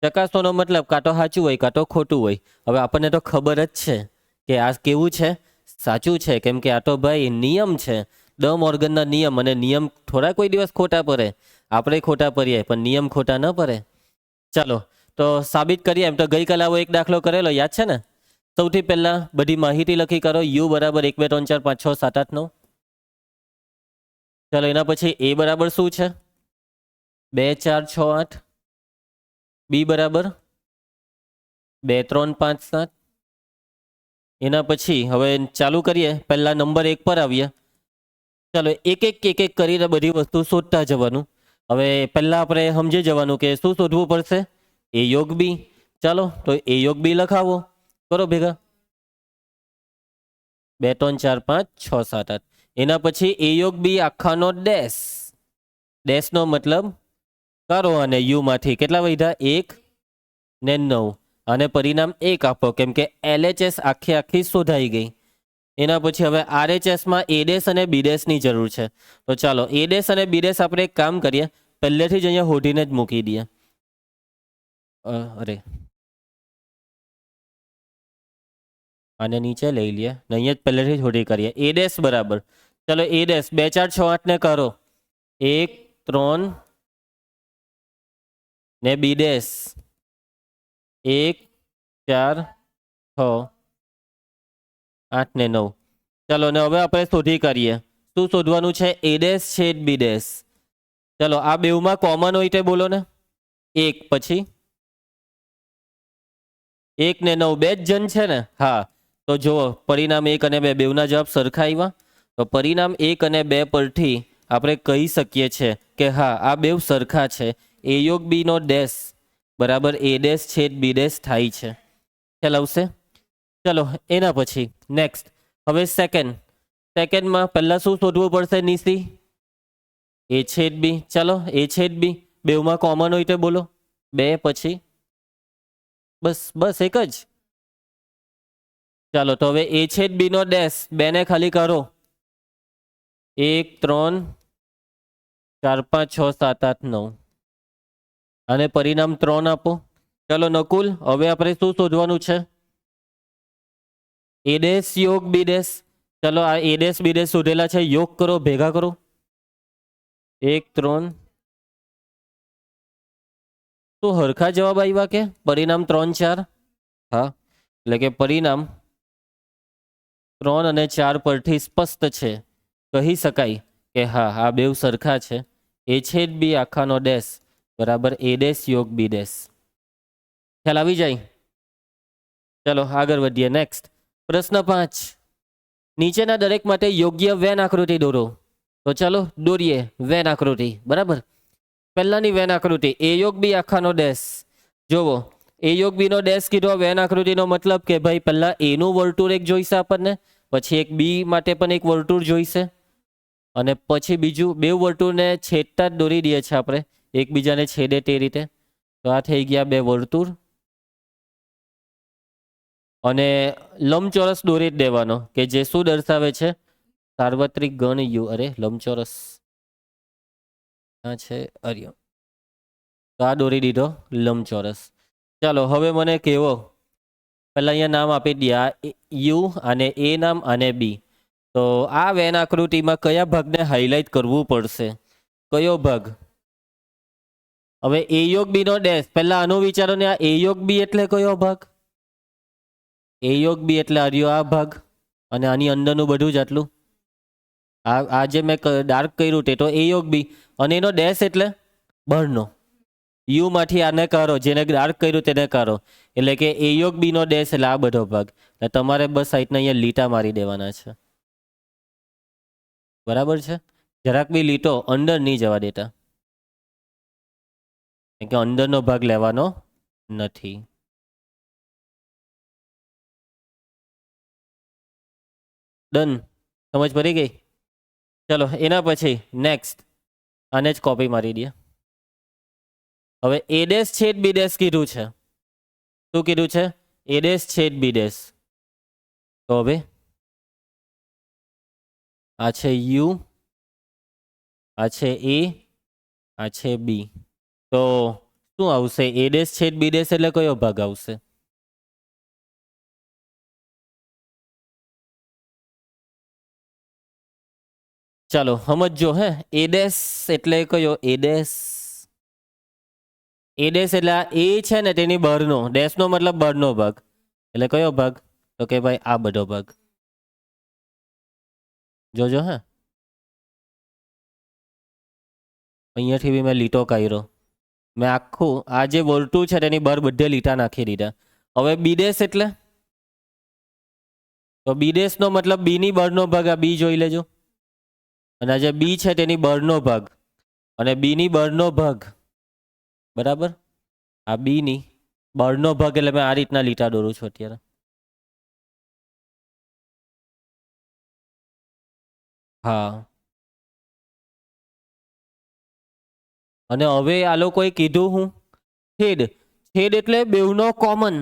ચકાસવાનો મતલબ કાં તો સાચું હોય કાં તો ખોટું હોય. હવે આપણને તો ખબર જ છે કે આ કેવું છે? સાચું છે. કેમ કે આ તો ભાઈ નિયમ છે. ડ મોર્ગનના નિયમ. અને નિયમ થોડા કોઈ દિવસ ખોટા પડે. આપણે ખોટા પડીએ પણ નિયમ ખોટા ન પડે. ચાલો તો સાબિત કરીએ. એમ તો ગઈકાલે આવો એક દાખલો કરેલો, યાદ છે ને? સૌથી પહેલા બધી માહિતી લખી કરો. યુ બરાબર 1 2 3 4 5 6 7 8 9. ચાલો એના પછી એ બરાબર શું છે? 2 4 6 8. બી બરાબર 2 3 5 7. એના પછી હવે ચાલુ કરીએ, પહેલા નંબર 1 પર આવીએ. ચાલો એક એક કરીને બધી વસ્તુ શોધતા જવાનું. હવે પહેલા આપણે સમજી જવાનું કે શું શોધવું પડશે? એ યોગ બી. ચાલો તો એ યોગ બી લખાવો, કરો ભેગા. 2 3 4 5 6 7 8. એના પછી એ યોગ બી આખાનો ડેશ. ડેશનો મતલબ કરો, અને યુ માંથી કેટલા વધ્યા? 1 ને 9. અને પરિણામ 1 આપો, કેમ કે LHS આખી શોધાઈ ગઈ. એના પછી હવે RHSમાં એ ડેશ અને બી ડેશની જરૂર છે. તો ચાલો એ ડેશ અને બી ડેશ આપણે એક કામ કરીએ, પહેલેથી જ અહીંયા હોધીને જ મૂકી દઈએ. અરે આને નીચે લઈ લઈએ ને અહીંયા જ પહેલેથી જ હોધી કરીએ. એ ડેશ બરાબર, ચલો એ ડેશ 2 4 6 8 ને કરો. 1 3 ને બી ડેશ 1 4 6 8 ને 9. ચલો ને હવે આપણે શોધી કરીએ. શું શોધવાનું છે? એ ડેશ છેદ બી ડેશ. ચલો આ બેઉમાં કોમન હોય તે બોલો ને. 1 પછી 1 ને 9 બે જ જણ છે ને? હા. તો જુઓ પરિણામ 1 અને 2 બેઉના જવાબ સરખા આવ્યા. તો પરિણામ 1 અને 2 પરથી આપણે કહી શકીએ છીએ કે હા આ બેઉ સરખા છે. એ યોગ બી નો ડેશ બરાબર એ ડેશ છેદ બી ડેશ થાય છે. ખ્યાલ આવશે? ચલો એના પછી નેક્સ્ટ હવે સેકન્ડમાં પહેલા શું શોધવું પડશે નિશી? એ છેદ બી. ચાલો એ છેદ બી બેઉમાં કોમન હોય તો બોલો. 2 પછી બસ એક જ. ચાલો તો હવે એ છેદ બી નો ડેશ 2 ને ખાલી કરો. 1 3 4 5 6 7 8 9. અને પરિણામ 3 આપો. ચાલો નકુલ હવે આપણે શું શોધવાનું છે? એ ડેશ યોગ બી ડેશ. ચલો આ એ ડેશ બી ડેશ શોધેલા છે, યોગ કરો, ભેગા કરો. 1 3. તો હરખા જવાબ આવ્યા કે પરિણામ 3 4? હા, એટલે કે પરિણામ 3 અને 4 પરથી સ્પષ્ટ છે, કહી શકાય કે હા આ બેઉ સરખા છે. એ છેદ બી આખાનો ડેશ બરાબર એ ડેશ યોગ બી ડેશ. ખ્યાલ આવી જાય? ચલો આગળ વધીએ. નેક્સ્ટ પ્રશ્ન 5. નીચેના દરેક માટે યોગ્ય વેન આકૃતિ દોરો. તો ચાલો દોરીએ વેન આકૃતિ. બરાબર, પહેલાની વેન આકૃતિ એ યોગ બી આખાનો ડેશ. જોવો એ યોગ બી નો ડેશ કીધો, વેન આકૃતિનો મતલબ કે ભાઈ પહેલા એ નું વર્તુળ એક જોઈશે આપણને, પછી એક બી માટે પણ એક વર્તુળ જોઈશે, અને પછી બીજું બે વર્તુળને છેદતા જ દોરી દઈએ છીએ આપણે, એકબીજાને છેદે તે રીતે. તો આ થઈ ગયા બે વર્તુળ, અને લંબચોરસ દોરી જ દેવાનો કે જે શું દર્શાવે છે? સાર્વત્રિક ગણ યુ. અરે લંબચોરસ છે અર્ય. તો આ દોરી દીધો લંબચોરસ. ચાલો હવે મને કેવો, પહેલા અહીંયા નામ આપી દઈએ, આ યુ અને એ નામ અને બી. તો આ વેન આકૃતિમાં કયા ભાગને હાઇલાઇટ કરવું પડશે? કયો ભાગ? હવે એ યોગ બી નો ડેશ, પહેલા આનો વિચારો ને, આ એ યોગ બી એટલે કયો ભાગ? એ યોગ બી એટલે આર્યો આ ભાગ, અને આની અંદરનું બધું જ આટલું. આ જે મેં ડાર્ક કર્યું તે તો એ યોગ બી, અને એનો ડેશ એટલે બહારનો. યુ માંથી આને કાઢો, જેને ડાર્ક કર્યું તેને કાઢો, એટલે કે એ યોગ બી નો ડેશ એટલે આ બધો ભાગ. તમારે બસ સાઈડના અહીંયા લીટા મારી દેવાના છે. બરાબર છે? જરાક બી લીટો અંદર નહીં જવા દેતા, કે અંદરનો ભાગ લેવાનો નથી. ડન, સમજ પડી ગઈ? ચલો એના પછી નેક્સ્ટ આને જ કોપી મારી દઈએ. હવે એ ડેશ છેદ બી ડેશ કીધું છે. શું કીધું છે? એ ડેશ છેદ બી ડેશ. તો હવે આ છે યુ, આ છે એ, આ છે બી. તો શું આવશે? એ ડેશ છેદ બી ડેશ એટલે કયો ભાગ આવશે? ચાલો સમજો હે. એ ડેશ એટલે કયો? એ ડેશ, એ ડેશ એટલે આ એ છે ને તેની બહારનો, ડેશનો મતલબ બહારનો ભાગ, એટલે કયો ભાગ? તો કે ભાઈ આ બધો ભાગ. જોજો હે, અહીંયાથી બી મેં લીટો કાઢ્યો. મેં આખું આ જે વર્તુળ છે તેની બહાર બધે લીટા નાખી દીધા. હવે બી ડેશ એટલે તો બી ડેશ નો મતલબ બી ની બહારનો ભાગ આ બી જોઈ લેજો. અને આ જે બી છે તેની બહારનો ભાગ અને બી ની બહારનો ભાગ બરાબર. આ બી ની બહારનો ભાગ એટલે મેં આ રીતના લીટા દોરું છું અત્યારે. હા. અને હવે આ લોકોએ કીધું હું છેદ. છેદ એટલે બેવનો કોમન.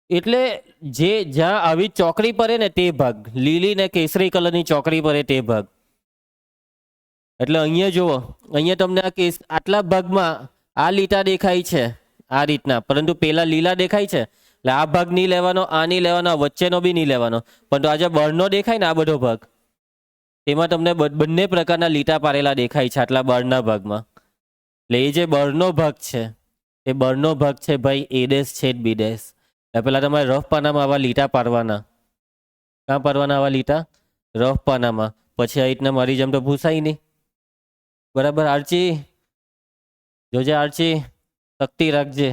એટલે જે જ્યાં આવી ચોકડી પડે ને તે ભાગ, લીલી ને કેસરી કલરની ચોકડી પડે તે ભાગ. એટલે અહીંયા જુઓ, અહીંયા તમને આ કેસ આટલા ભાગમાં આ લીટા દેખાય છે આ રીતના, પરંતુ પેલા લીલા દેખાય છે એટલે આ ભાગ નહીં લેવાનો, આ નહીં લેવાનો, આ વચ્ચેનો બી નહીં લેવાનો. પરંતુ આ જે બળનો દેખાય ને આ બધો ભાગ, તેમાં તમને બંને પ્રકારના લીટા પાડેલા દેખાય છે આટલા બળના ભાગમાં. એટલે એ જે બળનો ભાગ છે એ બળનો ભાગ છે ભાઈ એ ડેશ છેદ બી ડેશ. પેલા તમારે રફ પાનામાં આવા લીટા પાડવાના. ક્યાં પાડવાના આવા લીટા? રફ પાનામાં. પછી આ રીતના મારી જેમ તો ભૂસાઈ નહીં. બરાબર આરચી? જોજે આરચી, શક્તિ રાખજે.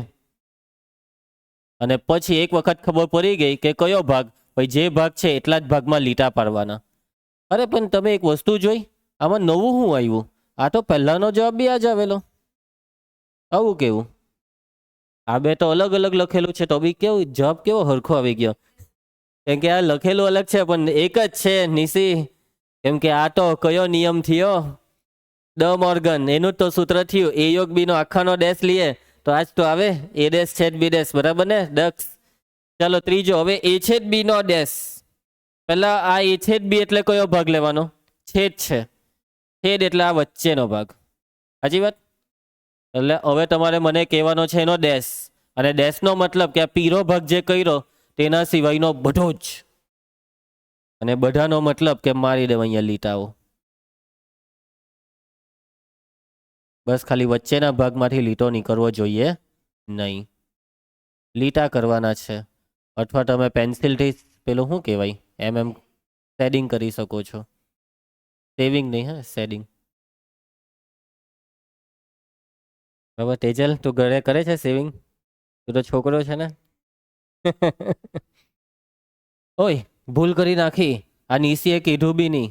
અને પછી એક વખત ખબર પડી ગઈ કે કયો ભાગ, ભાઈ જે ભાગ છે એટલા જ ભાગમાં લીટા પાડવાના. અરે પણ તમે એક વસ્તુ જોઈ, આમાં નવું શું આવ્યું? આ તો પહેલાનો જવાબ બી આ જ આવેલો. આવું કેવું? આ બે તો અલગ અલગ લખેલું છે તો બી કેવું જવાબ કેવો હરખો આવી ગયો? કેમ કે આ લખેલું અલગ છે પણ એક જ છે નિશી. કેમ કે આ તો કયો નિયમ થયો? ડ મોર્ગન, એનું તો સૂત્ર થયું એ યોગ બી નો આખાનો ડેશ લઈએ તો આજ તો આવે એ ડેશ છેદ બી ડેશ. બરાબર ને ડક્સ? ચાલો ત્રીજો, હવે એ છેદ બી નો ડેશ. પેલા આ એ છેદ બી એટલે કયો ભાગ લેવાનો? છેદ છે. છેદ એટલે આ વચ્ચેનો ભાગ. સાચી વાત? એટલે હવે તમારે મને કહેવાનો છે એનો ડેશ. અને ડેશનો મતલબ કે આ પીરો ભાગ જે કર્યો તેના સિવાયનો બધો જ. અને બધાનો મતલબ કે મારી દેવ અહીંયા લીટાઓ. બસ ખાલી વચ્ચેના ભાગમાંથી લીટો નીકળવો જોઈએ નહીં. લીટા કરવાના છે. અથવા તમે પેન્સિલથી પેલું શું કહેવાય એમ શેડિંગ કરી શકો છો. સેવિંગ નહીં, હા શેડિંગ. બરાબર તેજલ, તું ઘરે કરે છે સેવિંગ? તું તો છોકરો છે ને. ઓય ભૂલ કરી નાખી. આ નીસીએ કીધું બી નહીં.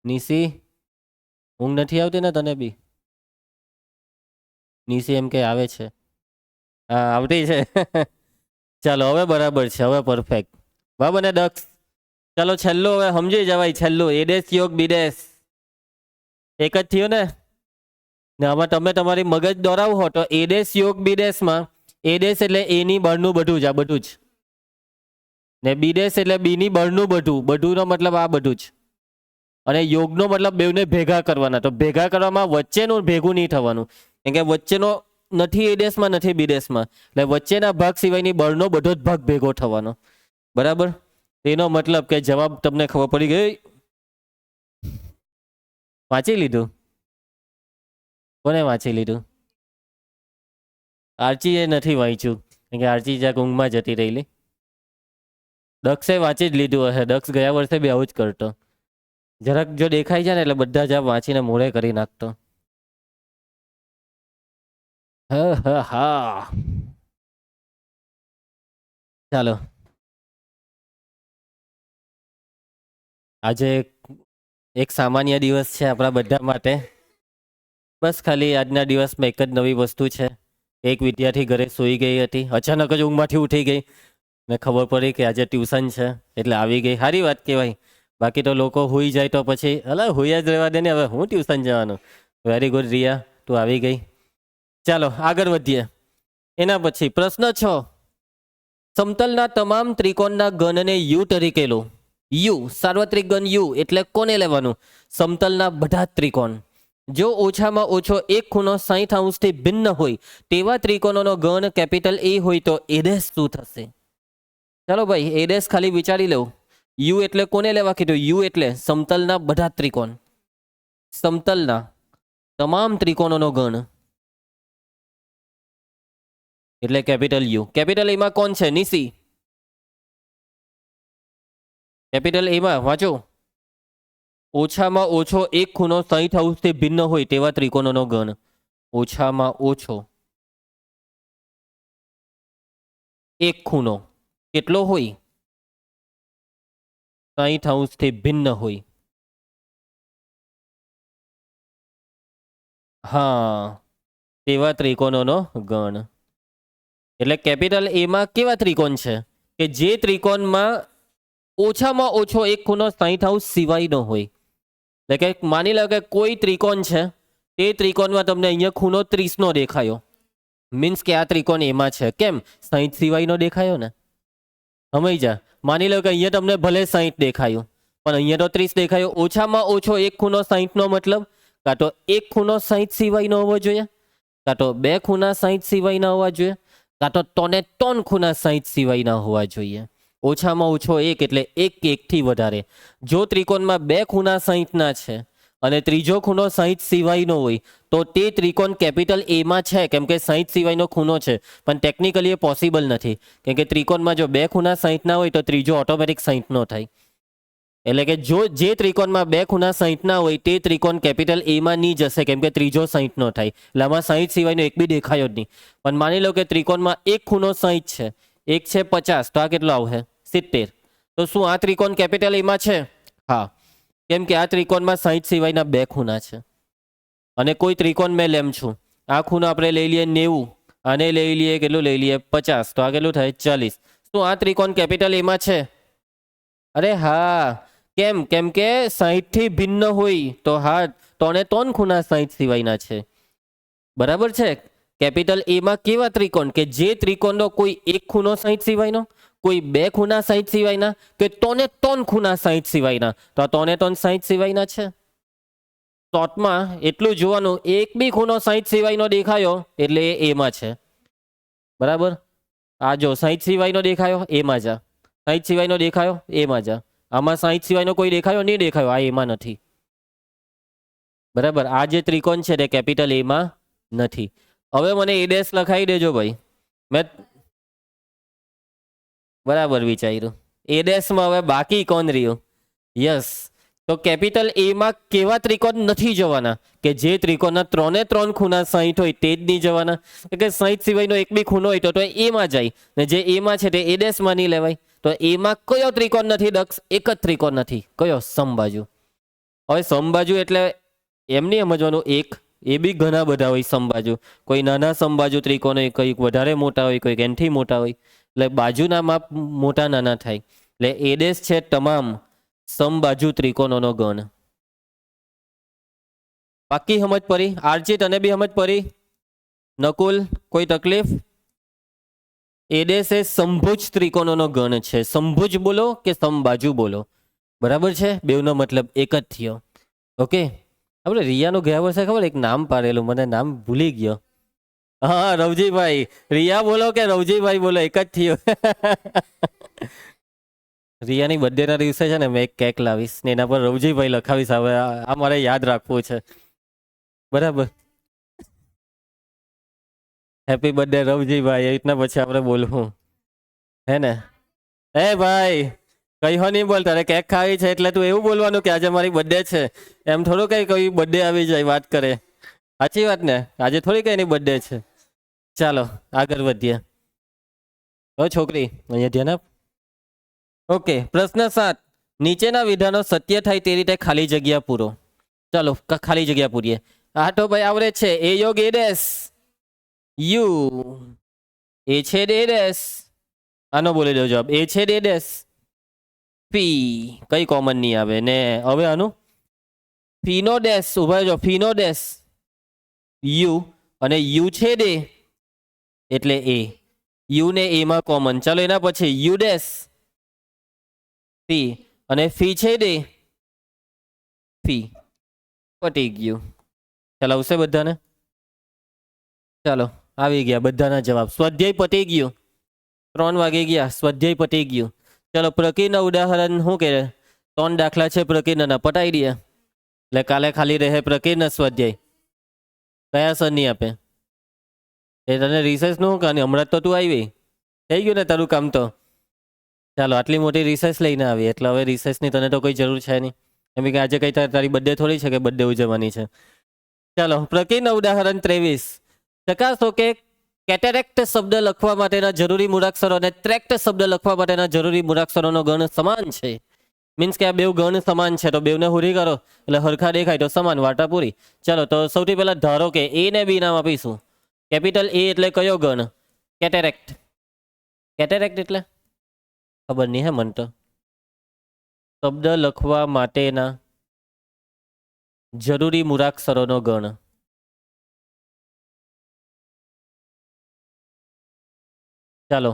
નીસી ઊંઘ નથી આવતી ને તને બી? નીસી એમ કે આવે છે. હા આવતી છે. ચાલો હવે બરાબર છે, હવે પરફેક્ટ. બરાબર ને દક્ષ? ચાલો છેલ્લું હવે સમજી જવાય. છેલ્લું એ ડેશ યોગ બી ડેશ એક જ થયું ને. ને આમાં તમે તમારી મગજ દોરાવો તો એ ડેશ યોગ બી ડેશમાં એ ડેશ એટલે એ ની બળનું બધું જ, આ બધું જ. ને બી ડેશ એટલે બી ની બળનું બધું, બધુંનો મતલબ આ બધું જ. અને યોગનો મતલબ બેવને ભેગા કરવાના. તો ભેગા કરવામાં વચ્ચેનું ભેગું નહીં થવાનું. કેમ કે વચ્ચેનો નથી એ ડેશમાં નથી બી ડેશમાં. એટલે વચ્ચેના ભાગ સિવાયની બળનો બધો જ ભાગ ભેગો થવાનો. બરાબર? એનો મતલબ કે જવાબ તમને ખબર પડી ગઈ. વાંચી લીધું? કોને વાંચી લીધું? આરચીએ નથી વાંચ્યું. કેમ કે આરચી જ્યાં ઊંઘમાં જતી રહેલી. દક્ષે વાંચી જ લીધું હશે. દક્ષ ગયા વર્ષે બી આવું જ કરતો. જરાક જો દેખાઈ જાય ને એટલે બધા જ વાંચીને મોડે કરી નાખતો. હા. ચાલો આજે એક સામાન્ય દિવસ છે આપણા બધા માટે. બસ ખાલી આજના દિવસમાં એક જ નવી વસ્તુ છે. એક વિદ્યાર્થી ઘરે સૂઈ ગઈ હતી, અચાનક જ ઊંઘમાંથી ઉઠી ગઈ ને ખબર પડી કે આજે ટ્યુશન છે એટલે આવી ગઈ. સારી વાત કહેવાય. બાકી તો લોકો હુઈ જાય તો પછી અલા હુઈ જ રહેવા દે ને, હવે હું ટ્યુશન જવાનું. વેરી ગુડ રિયા, તું આવી ગઈ. ચાલો આગળ વધીએ. એના પછી પ્રશ્ન 6, સમતલના તમામ ત્રિકોણના ઘનને યુ તરીકે લો. યુ સાર્વત્રિક ઘન યુ એટલે કોને લેવાનું? સમતલના બધા જ ત્રિકોણ. જો ઓછામાં ઓછો એક ખૂણો 60 અંશથી ભિન્ન હોય તેવા ત્રિકોણોનો ઘન કેપિટલ એ હોય તો એ ડેશ શું થશે? ચાલો ભાઈ એ ડેશ ખાલી વિચારી લેવું. યુ એટલે કોને લેવા કીધું? યુ એટલે સમતલના બધા ત્રિકોણ. સમતલના તમામ ત્રિકોણોનો ઘન એટલે કેપિટલ યુ. કેપિટલ એમાં કોણ છે નિશી? કેપિટલ એમાં વાંચો. ઓછામાં ઓછો એક ખૂણો 60° ભિન્ન હોય તેવા ત્રિકોણોનો ગણ. ઓછામાં ઓછો એક ખૂણો કેટલો હોય? 60° ભિન્ન હોય. હા, તેવા ત્રિકોણોનો ગણ. એટલે કેપિટલ એમાં કેવા ત્રિકોણ છે કે જે ત્રિકોણમાં ઓછામાં ઓછો એક ખૂણો 60° સિવાયનો હોય. એટલે કે માની લો કે કોઈ ત્રિકોણ છે, તે ત્રિકોણમાં તમને અહીંયા ખૂણો 30નો દેખાયો, મીન્સ કે આ ત્રિકોણ એમાં છે. કેમ? 60 સિવાયનો દેખાયો ને. સમજ્યા? માની લો કે અહીંયા તમને ભલે 60 દેખાયું, પણ અહીંયા તો 30 દેખાયો. ઓછામાં ઓછો એક ખૂણો 60નો મતલબ કાં તો એક ખૂણો 60 સિવાયનો હોવો જોઈએ, કાં તો બે ખૂણા 60 સિવાયના હોવા જોઈએ, કાં તો 3 ખૂણા 60 સિવાયના હોવા જોઈએ. ઓછામાં ઓછો એક એટલે એક કે એકથી વધારે. જો ત્રિકોણમાં બે ખૂણા 60ના છે અને ત્રીજો ખૂણો 60 સિવાયનો હોય તો તે ત્રિકોણ કેપિટલ એમાં છે, કેમ કે 60 સિવાયનો ખૂણો છે. પણ ટેકનિકલી એ પોસિબલ નથી, કેમ કે ત્રિકોણમાં જો બે ખૂણા 60ના હોય તો ત્રીજો ઓટોમેટિક 60નો થાય. એટલે કે જો જે ત્રિકોણમાં બે ખૂણા 60ના હોય તે ત્રિકોણ કેપિટલ એમાં નહીં જશે, કેમ કે ત્રીજો 60નો થાય. એટલે આમાં 60 સિવાયનો એક બી દેખાયો જ નહીં. પણ માની લો કે ત્રિકોણમાં એક ખૂણો 60 છે, એક છે 50, તો આ કેટલો આવશે? 70. તો શું આ ત્રિકોણ કેપિટલ એમાં છે? હા, કેમ કે આ ત્રિકોણમાં 60 સિવાયના બે ખૂણા છે. અને કોઈ ત્રિકોણ મેં લેમ છું, આ ખૂણો આપણે લઈ લઈએ 90, અને લઈ લઈએ કેટલું? લઈ લઈએ 50, તો આ કેટલું થાય? 40. શું આ ત્રિકોણ કેપિટલ એમાં છે? અરે હા, કેમ? કેમ કે 60 થી ભિન્ન હોય તો હા, 3 ખૂણા 60 સિવાયના છે. બરાબર છે? કેપિટલ એમાં કેવા ત્રિકોણ કે જે ત્રિકોણનો કોઈ એક ખૂણો 60 સિવાયનો, કોઈ બે ખૂણા 60 સિવાયના, કે 3 ખૂણા 60 સિવાયના, તો આ 3 60 સિવાયના છે. શોર્ટમાં એટલું જોવાનું, એક બી ખૂણો 60 સિવાયનો દેખાયો એટલે એ એમાં છે. બરાબર? આ જો 60 સિવાયનો દેખાયો, એમાં જા. 60 સિવાયનો દેખાયો, એમાં જા. આમાં 60 સિવાયનો કોઈ દેખાયો નહીં દેખાયો, આ એમાં નથી. બરાબર? આ જે ત્રિકોણ છે તે કેપિટલ એમાં નથી. હવે મને એ ડેશ લખાઈ દેજો ભાઈ. મેં બરાબર વિચાર્યું. એ ડેશમાં હવે બાકી કોણ રહ્યું? યસ. તો કેપિટલ એમાં કેવા ત્રિકોણ નથી જવાના કે જે ત્રિકોણના 3 ખૂણા 60 હોય તે જ નહીં જવાના. કે 60 સિવાયનો એક બી ખૂણો હોય તો એમાં જાય, ને જે એમાં છે તે એ ડેશમાં નહીં લેવાય. તો એમાં કયો ત્રિકોણ નથી દક્ષ? એક જ ત્રિકોણ નથી. કયો? સમબાજુ. હવે સમબાજુ એટલે એમ નહીં સમજવાનું એક, એ બી ઘણા બધા હોય સમબાજુ. કોઈ નાના સમબાજુ ત્રિકોણ હોય, કંઈક વધારે મોટા હોય, કોઈક એનથી મોટા હોય. એટલે બાજુના માપ મોટા નાના થાય. એટલે એ ડેશ છે તમામ સમબાજુ ત્રિકોણોનો ગણ. પાકી સમજ પડી? આરજી તને બી સમજ પડી? નકુલ કોઈ તકલીફ? એ ડેશ એ સમભુજ ત્રિકોણોનો ગણ છે. સમભુજ બોલો કે સમબાજુ બોલો, બરાબર છે? બેવનો મતલબ એક જ થયો. ઓકે. આપણે રિયાનું ગયા વર્ષે ખબર એક નામ પાડેલું, મને નામ ભૂલી ગયો. હા, રવજીભાઈ. રિયા બોલો કે રવજીભાઈ બોલો, એક જ થયો. રિયાની બર્થડેના દિવસે છે ને મેં એક કેક લાવીશ ને એના પર રવજીભાઈ લખાવીશ. હવે આ મારે યાદ રાખવું છે. બરાબર? હેપી બર્થડે રવજીભાઈ, એ રીતના પછી આપણે બોલવું, હે ને? હે ભાઈ, કઈ નહીં બોલ, તારે કેક ખાવી છે એટલે તું એવું બોલવાનું કે આજે મારી બર્થડે છે. એમ થોડું કઈ બર્થડે આવી જાય વાત કરે. સાચી વાત ને? આજે થોડી કઈ એની બર્થડે છે. ચાલો આગળ વધીએ. ઓ છોકરી, અહીંયા ધ્યાન આપ. ઓકે, પ્રશ્ન 7. નીચેના વિધાનો સત્ય થાય તે રીતે ખાલી જગ્યા પૂરો. ચાલો ખાલી જગ્યા પૂરીએ. આ તો ભાઈ આવડે છે. એ યોગ એ ડેશ, યુ એ છે એ ડેશ. આનો બોલી દો જવાબ. એ છે એ ડેશ, પી કઈ કોમન નહીં આવે ને. હવે આનું ફી નો ડેશ, ઉભા જો, ફી નો ડેશ યુ, અને યુ છે ડે એટલે એ. યુ ને એમાં કોમન. ચાલો એના પછી યુ ડેશ ફી, અને ફી છે ડે ફી. પટી ગયું. ચાલો આવશે બધાને? ચાલો આવી ગયા બધાના જવાબ. સ્વાધ્યાય પતી ગયું. 3 વાગે ગયા, સ્વાધ્યાય પતી ગયું. ચાલો પ્રકિર્ણ ઉદાહરણ શું કે 3 દાખલા છે પ્રકિર્ણના, પટાઈ દઈએ. એટલે કાલે ખાલી રહે પ્રકિર્ણ સ્વાધ્યાય. કયા સર નહીં આપે? એ તને રિસર્ચ નું કાને? હમણાં તો તું આવી, થઈ ગયું ને તારું કામ તો. ચાલો આટલી મોટી રિસર્ચ લઈને આવી એટલે હવે રિસર્ચની તને તો કોઈ જરૂર છે નહીં, એમ કે આજે કઈ તારી બર્થડે થોડી છે કે બર્થડે ઉજવવાની છે. ચાલો પ્રકીર્ણ ઉદાહરણ 23. ચકાસો કે કેટેરેક્ટ શબ્દ લખવા માટેના જરૂરી મૂળાક્ષરો અને ટ્રેક્ટ શબ્દ લખવા માટેના જરૂરી મૂળાક્ષરોનો ગણ સમાન છે. મીન્સ કે આ બે ગણ સમાન છે તો બેવને હુરી કરો એટલે હરખા દેખાય તો સમાન, વાર્તા પૂરી. ચાલો તો સૌથી પહેલા ધારો કે એ ને બી નામ આપીશું. કેપિટલ એ એટલે કયો ગણ? કેટેરેક્ટ. કેટેરેક્ટ એટલે ખબર નહીં હે મન તો. શબ્દ લખવા માટેના જરૂરી મૂળાક્ષરોનો ગણ. ચાલો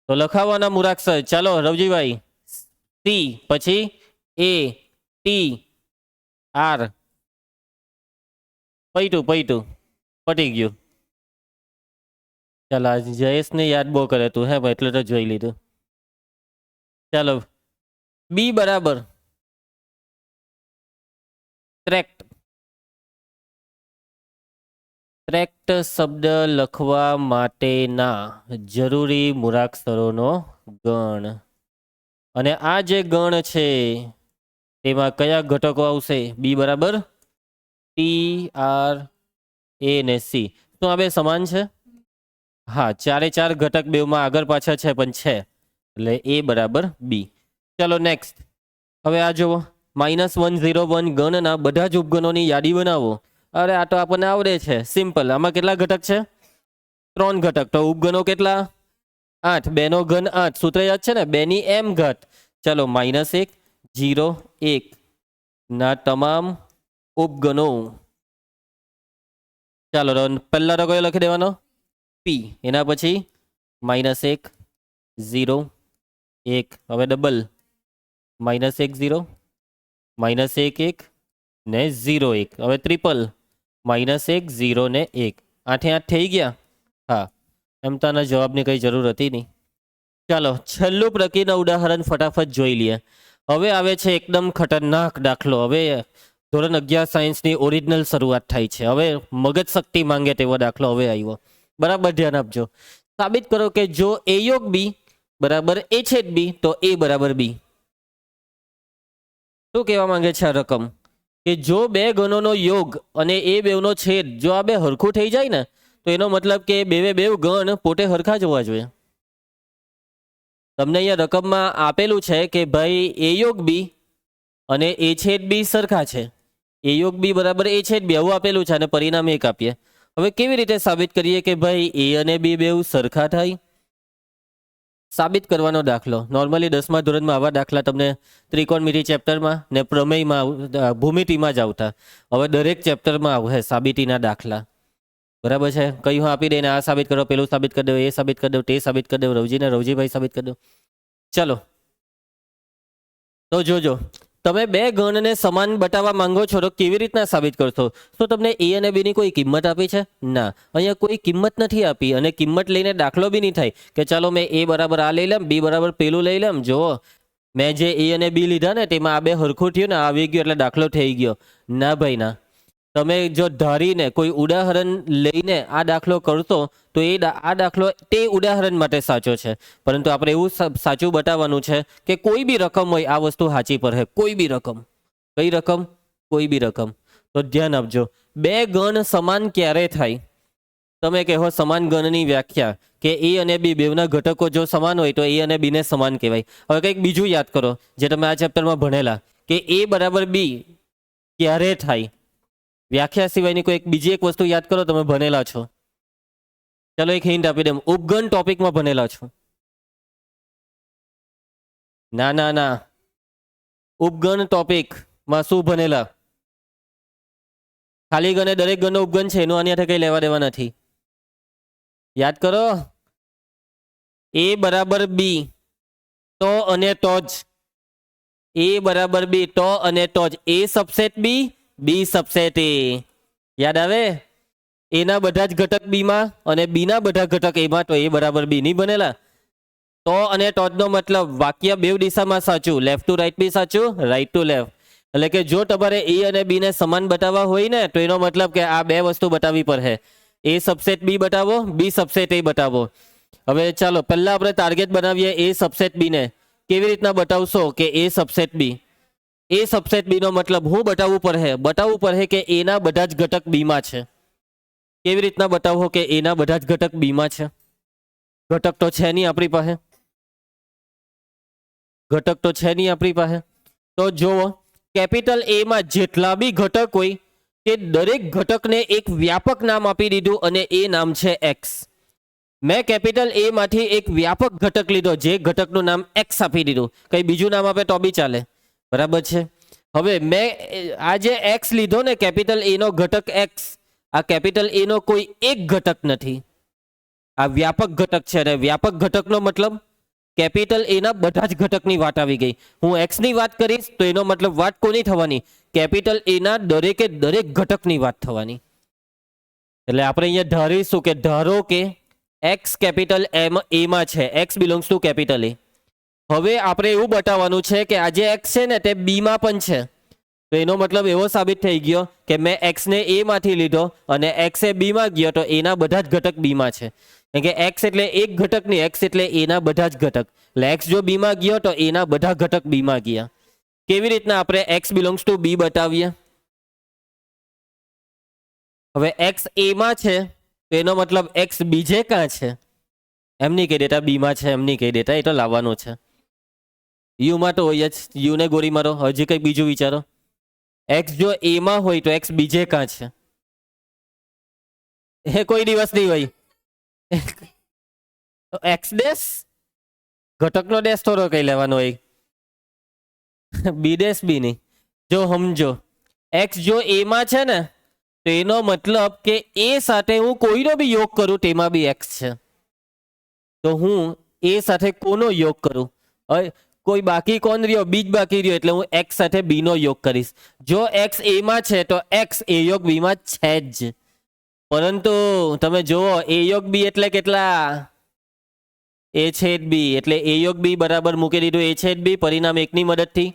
તો લખાવવાના મૂળાક્ષર, ચાલો રવજીભાઈ. સી, પછી એ, ટી, આર, પૈટું પટી ગયું. ચાલો આજ જયેશને યાદ બહુ કરે તું હે એટલે તો જોઈ લીધું. ચાલો બી બરાબર ટ્રેક્ટ. ટ્રેક્ટ શબ્દ લખવા માટેના જરૂરી મૂળાક્ષરોનો ગણ. અને આ જે ગણ છે તેમાં કયા ઘટકો આવશે? બી બરાબર ટી, આર, એ ને સી. શું આ બે સમાન છે? હા, ચારે ચાર ઘટક બેમાં આગળ પાછળ છે પણ છે એટલે એ બરાબર બી. ચાલો નેક્સ્ટ. હવે આ જુઓ, -101 ગણના બધા જ ઉપગણોની યાદી બનાવો. અરે આ તો આપણને આવડે છે, સિમ્પલ. આમાં કેટલા ઘટક છે? 3 ઘટક. તો ઉપગણો કેટલા? 8. 2 નો ઘન 8. સૂત્ર યાદ છે ને, 2 ની m ઘાત. ચાલો -1, 0, 1 ના તમામ ઉપગણો. ચાલો પહેલા તો કયો લખી દેવાનો? પી. એના પછી -1, 0, 1. હવે ડબલ -1, 0, -1, 1 ને 0, 1. હવે ટ્રિપલ -1, 0 ને 1. 8 8 થઈ ગયા. હા, એમ તો આના જવાબની કંઈ જરૂર હતી નહીં. ચાલો છેલ્લું પ્રકીર્ણ ઉદાહરણ ફટાફટ જોઈ લઈએ. હવે આવે છે એકદમ ખતરનાક દાખલો. હવે ધોરણ 11 સાયન્સની ઓરિજિનલ શરૂઆત થાય છે. હવે મગજ શક્તિ માંગે તેવો દાખલો હવે આવ્યો. બરાબર ધ્યાન આપજો. સાબિત કરો કે જો એ યોગ બી બરાબર એ છેદ બી તો એ બરાબર બી. શું કહેવા માંગે છે આ રકમ? કે જો બે ગણોનો યોગ અને એ બેવનો છેદ જો આ બે હરખું થઈ જાય ને તો એનો મતલબ કે બેવ ગણ પોતે હરખા જ હોવા જોઈએ. તમને અહીંયા રકમમાં આપેલું છે કે ભાઈ એ યોગ બી અને એ છેદ બી સરખા છે. એ યોગ બી બરાબર એ છેદ બી આવું આપેલું છે અને પરિણામ 1 આપીએ. હવે કેવી રીતે સાબિત કરીએ કે ભાઈ એ અને બી બેવ સરખા થાય? સાબિત કરવાનો દાખલો. નોર્મલી 10મા ધોરણમાં આવા દાખલા તમને ત્રિકોણમિતિ ચેપ્ટરમાં ને પ્રમેયમાં ભૂમિતિમાં જ આવતા. હવે દરેક ચેપ્ટરમાં આવે સાબિતીના દાખલા. બરાબર છે? કયું આપી દે ને આ સાબિત કરો, પેલું સાબિત કરી દો, એ સાબિત કરી દો, તે સાબિત કરી દો, રવજીભાઈ સાબિત કરી દો. ચલો તો જોજો, તમે બે ગણને સમાન બતાવવા માંગો છો તો કેવી રીતના સાબિત કરશો? તો તમને એ અને બી ની કોઈ કિંમત આપી છે? ના, અહીંયા કોઈ કિંમત નથી આપી અને કિંમત લઈને દાખલો બી નહીં થાય કે ચાલો મેં એ બરાબર આ લઈ લેમ, બી બરાબર પેલું લઈ લેમ. જુઓ, મેં જે એ અને બી લીધા ને તેમાં આ બે હરખું થયું ને આવી ગયું એટલે દાખલો થઈ ગયો. ના ભાઈ ના. તમે જો ધારીને કોઈ ઉદાહરણ લઈને આ દાખલો કરશો તો આ દાખલો તે ઉદાહરણ માટે સાચો છે. પરંતુ આપણે એવું સાચું બતાવવાનું છે કે કોઈ બી રકમ હોય આ વસ્તુ સાચી પર હે. કોઈ બી રકમ. કઈ રકમ? કોઈ બી રકમ. તો ધ્યાન આપજો, બે ગણ સમાન ક્યારે થાય? તમે કહો સમાન ગણની વ્યાખ્યા કે એ અને બી બેવના ઘટકો જો સમાન હોય તો એ અને બી ને સમાન કહેવાય. હવે કંઈક બીજું યાદ કરો જે તમે આ ચેપ્ટરમાં ભણેલા કે એ બરાબર બી ક્યારે થાય? વ્યાખ્યા સિવાયની કોઈ બીજી એક વસ્તુ યાદ કરો, તમે ભણેલા છો. ચલો એક હિન્ટ આપી દઉં, ઉપગણ ટોપિકમાં ભણેલા છો? ના ના ના, ઉપગણ ટોપિકમાં શું ભણેલા? ખાલી ગણે દરેક ગણનો ઉપગણ છે એનું આની કઈ લેવા દેવા નથી. યાદ કરો, એ બરાબર બી તો અને તો જ. એ બરાબર બી તો અને તો જ. એ સબસેટ બી, બી સબસેટ એ. યાદ આવે? એના બધા જ ઘટક બીમાં અને બીના બધા ઘટક એમાં તો એ બરાબર બી નહીં બનેલા. તો અને તો નો મતલબ વાક્ય બેવ દિશામાં સાચું, લેફ્ટ ટુ રાઈટ બી સાચું, રાઈટ ટુ લેફ્ટ. એટલે કે જો તમારે એ અને બી ને સમાન બતાવવા હોય ને તો એનો મતલબ કે આ બે વસ્તુ બતાવવી પડે. એ સબસેટ બી બતાવો, બી સબસેટ એ બતાવો. હવે ચાલો પહેલા આપણે ટાર્ગેટ બનાવીએ એ સબસેટ બી ને. કેવી રીતના બતાવશો કે એ સબસેટ બી? એ સબસેટ બી નો મતલબ હું બતાવવું પડે કે એના બધા જ ઘટક બી માં છે. કેવી રીતના બતાવો કે એના બધા જ ઘટક બી માં છે? ઘટક તો છે નહીં આપણી પાસે, ઘટક તો છે નહીં આપણી પાસે. તો જુઓ, કેપિટલ એ માં જેટલા બી ઘટક હોય તે દરેક ઘટકને એક વ્યાપક નામ આપી દીધું અને એ નામ છે એક્સ. મેં કેપિટલ એ માંથી એક વ્યાપક ઘટક લીધો, જે ઘટકનું નામ એક્સ આપી દીધું. કઈ બીજું નામ આપે તો બી ચાલે, બરાબર છે. હવે મેં આ જે એક્સ લીધો ને, કેપિટલ એ નો ઘટક એક્સ, આ કેપિટલ એ નો કોઈ એક ઘટક નથી, આ વ્યાપક ઘટક છે. અને વ્યાપક ઘટકનો મતલબ કેપિટલ એ ના બધા જ ઘટકની વાત આવી ગઈ. હું એક્સ ની વાત કરીશ તો એનો મતલબ વાત કોની થવાની? કેપિટલ એ ના દરેકે દરેક ઘટકની વાત થવાની. એટલે આપણે અહીંયા ધારીશું કે ધારો કે એક્સ કેપિટલ એ માં છે, એક્સ બિલોંગ્સ ટુ કેપિટલ એ. હવે આપણે એવું બતાવવાનું છે કે આ જે એક્સ છે ને તે બી માં પણ છે. તો એનો મતલબ એવો સાબિત થઈ ગયો કે મેં એક્સ ને એ માંથી લીધો અને એક્સ એ બી માં ગયો તો એના બધા જ ઘટક બી માં છે. કેમ કે એક્સ એટલે એક ઘટક નહીં, એક્સ એટલે એના બધા જ ઘટક. એટલે એક્સ જો બી માં ગયો તો એના બધા ઘટક બી માં ગયા. કેવી રીતના આપણે એક્સ બિલોંગ્સ ટુ બી બતાવીએ? હવે એક્સ એ માં છે તો એનો મતલબ એક્સ બીજે ક્યાં છે? એમ નહીં કહી દેતા બી માં છે, એમ નહીં કહી દેતા, એ તો લાવવાનું છે. યુ માં તો હોય જ, યુ ને ગોળી મારો. હજી કંઈક બીજું વિચારો. એક્સ જો એ માં હોય તો એક્સ બીજે ક્યાં છે? એ કોઈ દિવસ નહીં હોય. એક્સ ડેશ ઘટકનો ડેશ થોડો કઈ લેવાનો હોય. બી ડેશ બી નહીં. જો સમજો, એક્સ જો એ માં છે ને તો એનો મતલબ કે એ સાથે હું કોઈનો બી યોગ કરું તેમાં બી એક્સ છે. તો હું એ સાથે કોનો યોગ કરું? કોઈ બાકી કોણ રહ્યો? બી જ બાકી રહ્યો. એટલે હું એક્સ સાથે બી નો યોગ કરીશ. જો એક્સ એ માં છે તો એક્સ એ યોગ બી માં છે જ. પરંતુ તમે જુઓ, એ યોગ બી એટલે કેટલા? એ છેદ બી. એટલે એ યોગ બી બરાબર મૂકી દીધું એ છેદ બી, પરિણામ એકની મદદથી.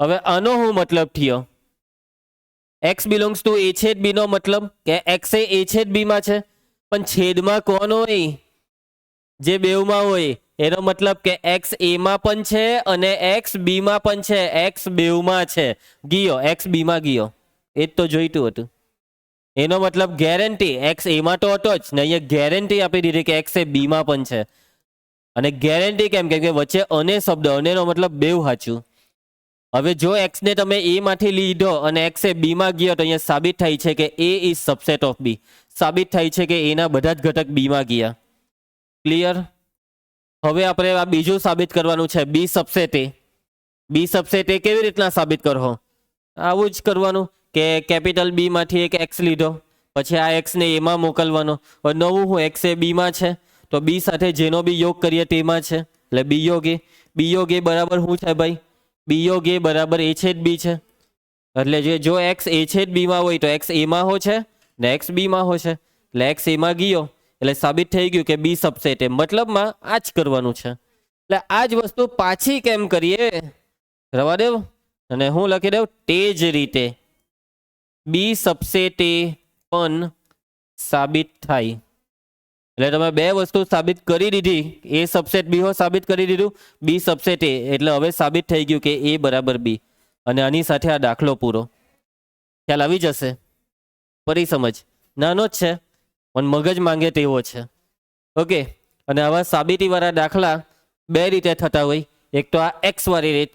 હવે આનો હું મતલબ થયો? એક્સ બિલોંગ્સ ટુ એ છેદ બી નો મતલબ કે એક્સ એ છેદ બી માં છે, પણ છેદમાં કોણ હોય? જે બેવમાં હોય. એનો મતલબ કે એક્સ એ માં પણ છે અને એક્સ બી માં પણ છે. એક્સ બેવમાં છે. ગયો, એક્સ બી માં ગયો. એ જ તો જોઈતું હતું. એનો મતલબ ગેરંટી એક્સ એ માં તો હતો જ ને, અહીંયા ગેરંટી આપી દીધી કે એક્સ એ બી માં પણ છે. અને ગેરંટી કેમ? કેમ કે વચ્ચે અને શબ્દ, અનેનો મતલબ બેવ સાચું. હવે જો એક્સ ને તમે એ માંથી લીધો અને એક્સ એ બી માં ગયો તો અહીંયા સાબિત થાય છે કે એ ઇઝ સબસેટ ઓફ બી. સાબિત થાય છે કે એના બધા જ ઘટક બી માં ગયા. ક્લિયર? હવે આપણે આ બીજું સાબિત કરવાનું છે, બી સબસેટ એ. બી સબસેટ એ કેવી રીતના સાબિત કરો? આવું જ કરવાનું કે કેપિટલ બી માંથી એક એક્સ લીધો, પછી આ એક્સ ને એમાં મોકલવાનો. નવું હું એક્સ એ બી માં છે તો બી સાથે જેનો બી યોગ કરીએ તેમાં છે. એટલે બી યોગ એ. બી યોગ એ બરાબર શું છે ભાઈ? બી યોગ એ બરાબર એ છેદ બી છે. એટલે જો એક્સ એ છેદ બી માં હોય તો એક્સ એ માં હો છે ને એક્સ બી માં હો છે. એટલે એક્સ એ માં ગયો એટલે સાબિત થઈ ગયું કે બી સબસેટ એ. મતલબમાં આ જ કરવાનું છે. એટલે આ જ વસ્તુ પાછી કેમ કરીએ? રવા દેવ અને હું લખી દઉં તે જ રીતે બી સબસેટ એ પણ સાબિત થાય. એટલે તમે બે વસ્તુ સાબિત કરી દીધી. એ સબસેટ બી હો સાબિત કરી દીધું, બી સબસેટ એ. એટલે હવે સાબિત થઈ ગયું કે એ બરાબર બી. અને આની સાથે આ દાખલો પૂરો. ખ્યાલ આવી જશે? ફરી સમજ. નાનો જ છે પણ મગજ માંગે તેવો છે. ઓકે. અને આવા સાબિતી વાળા દાખલા બે રીતે થતા હોય. એક તો આ એક્સ વાળી રીત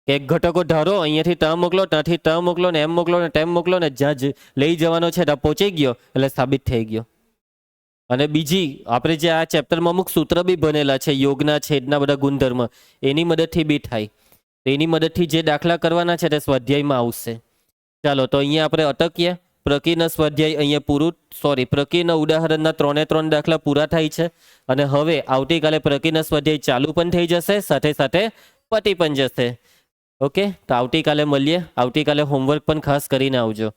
કે ઘટકો ધારો, અહીંયાથી ત્યાં મોકલો, ત્યાંથી ત્યાં મોકલો ને એમ મોકલો ને તેમ મોકલો ને જ્યાં લઈ જવાનો છે ત્યાં પહોંચી ગયો એટલે સાબિત થઈ ગયો. અને બીજી આપણે જે આ ચેપ્ટરમાં અમુક સૂત્ર બી ભણેલા છે, યોગના છેદના બધા ગુણધર્મ, એની મદદથી બી થાય. તો એની મદદથી જે દાખલા કરવાના છે તે સ્વાધ્યાયમાં આવશે. ચાલો તો અહીંયા આપણે અટકીએ. પ્રકીર્ણ સ્વાધ્યાય અહીંયા પૂરું, પ્રકીર્ણ ઉદાહરણના 3 દાખલા પૂરા થાય છે. અને હવે આવતીકાલે પ્રકીર્ણ સ્વાધ્યાય ચાલુ પણ થઈ જશે, સાથે સાથે પતી પણ જશે. ઓકે, તો આવતીકાલે મળીએ. આવતીકાલે હોમવર્ક પણ ખાસ કરીને આવજો.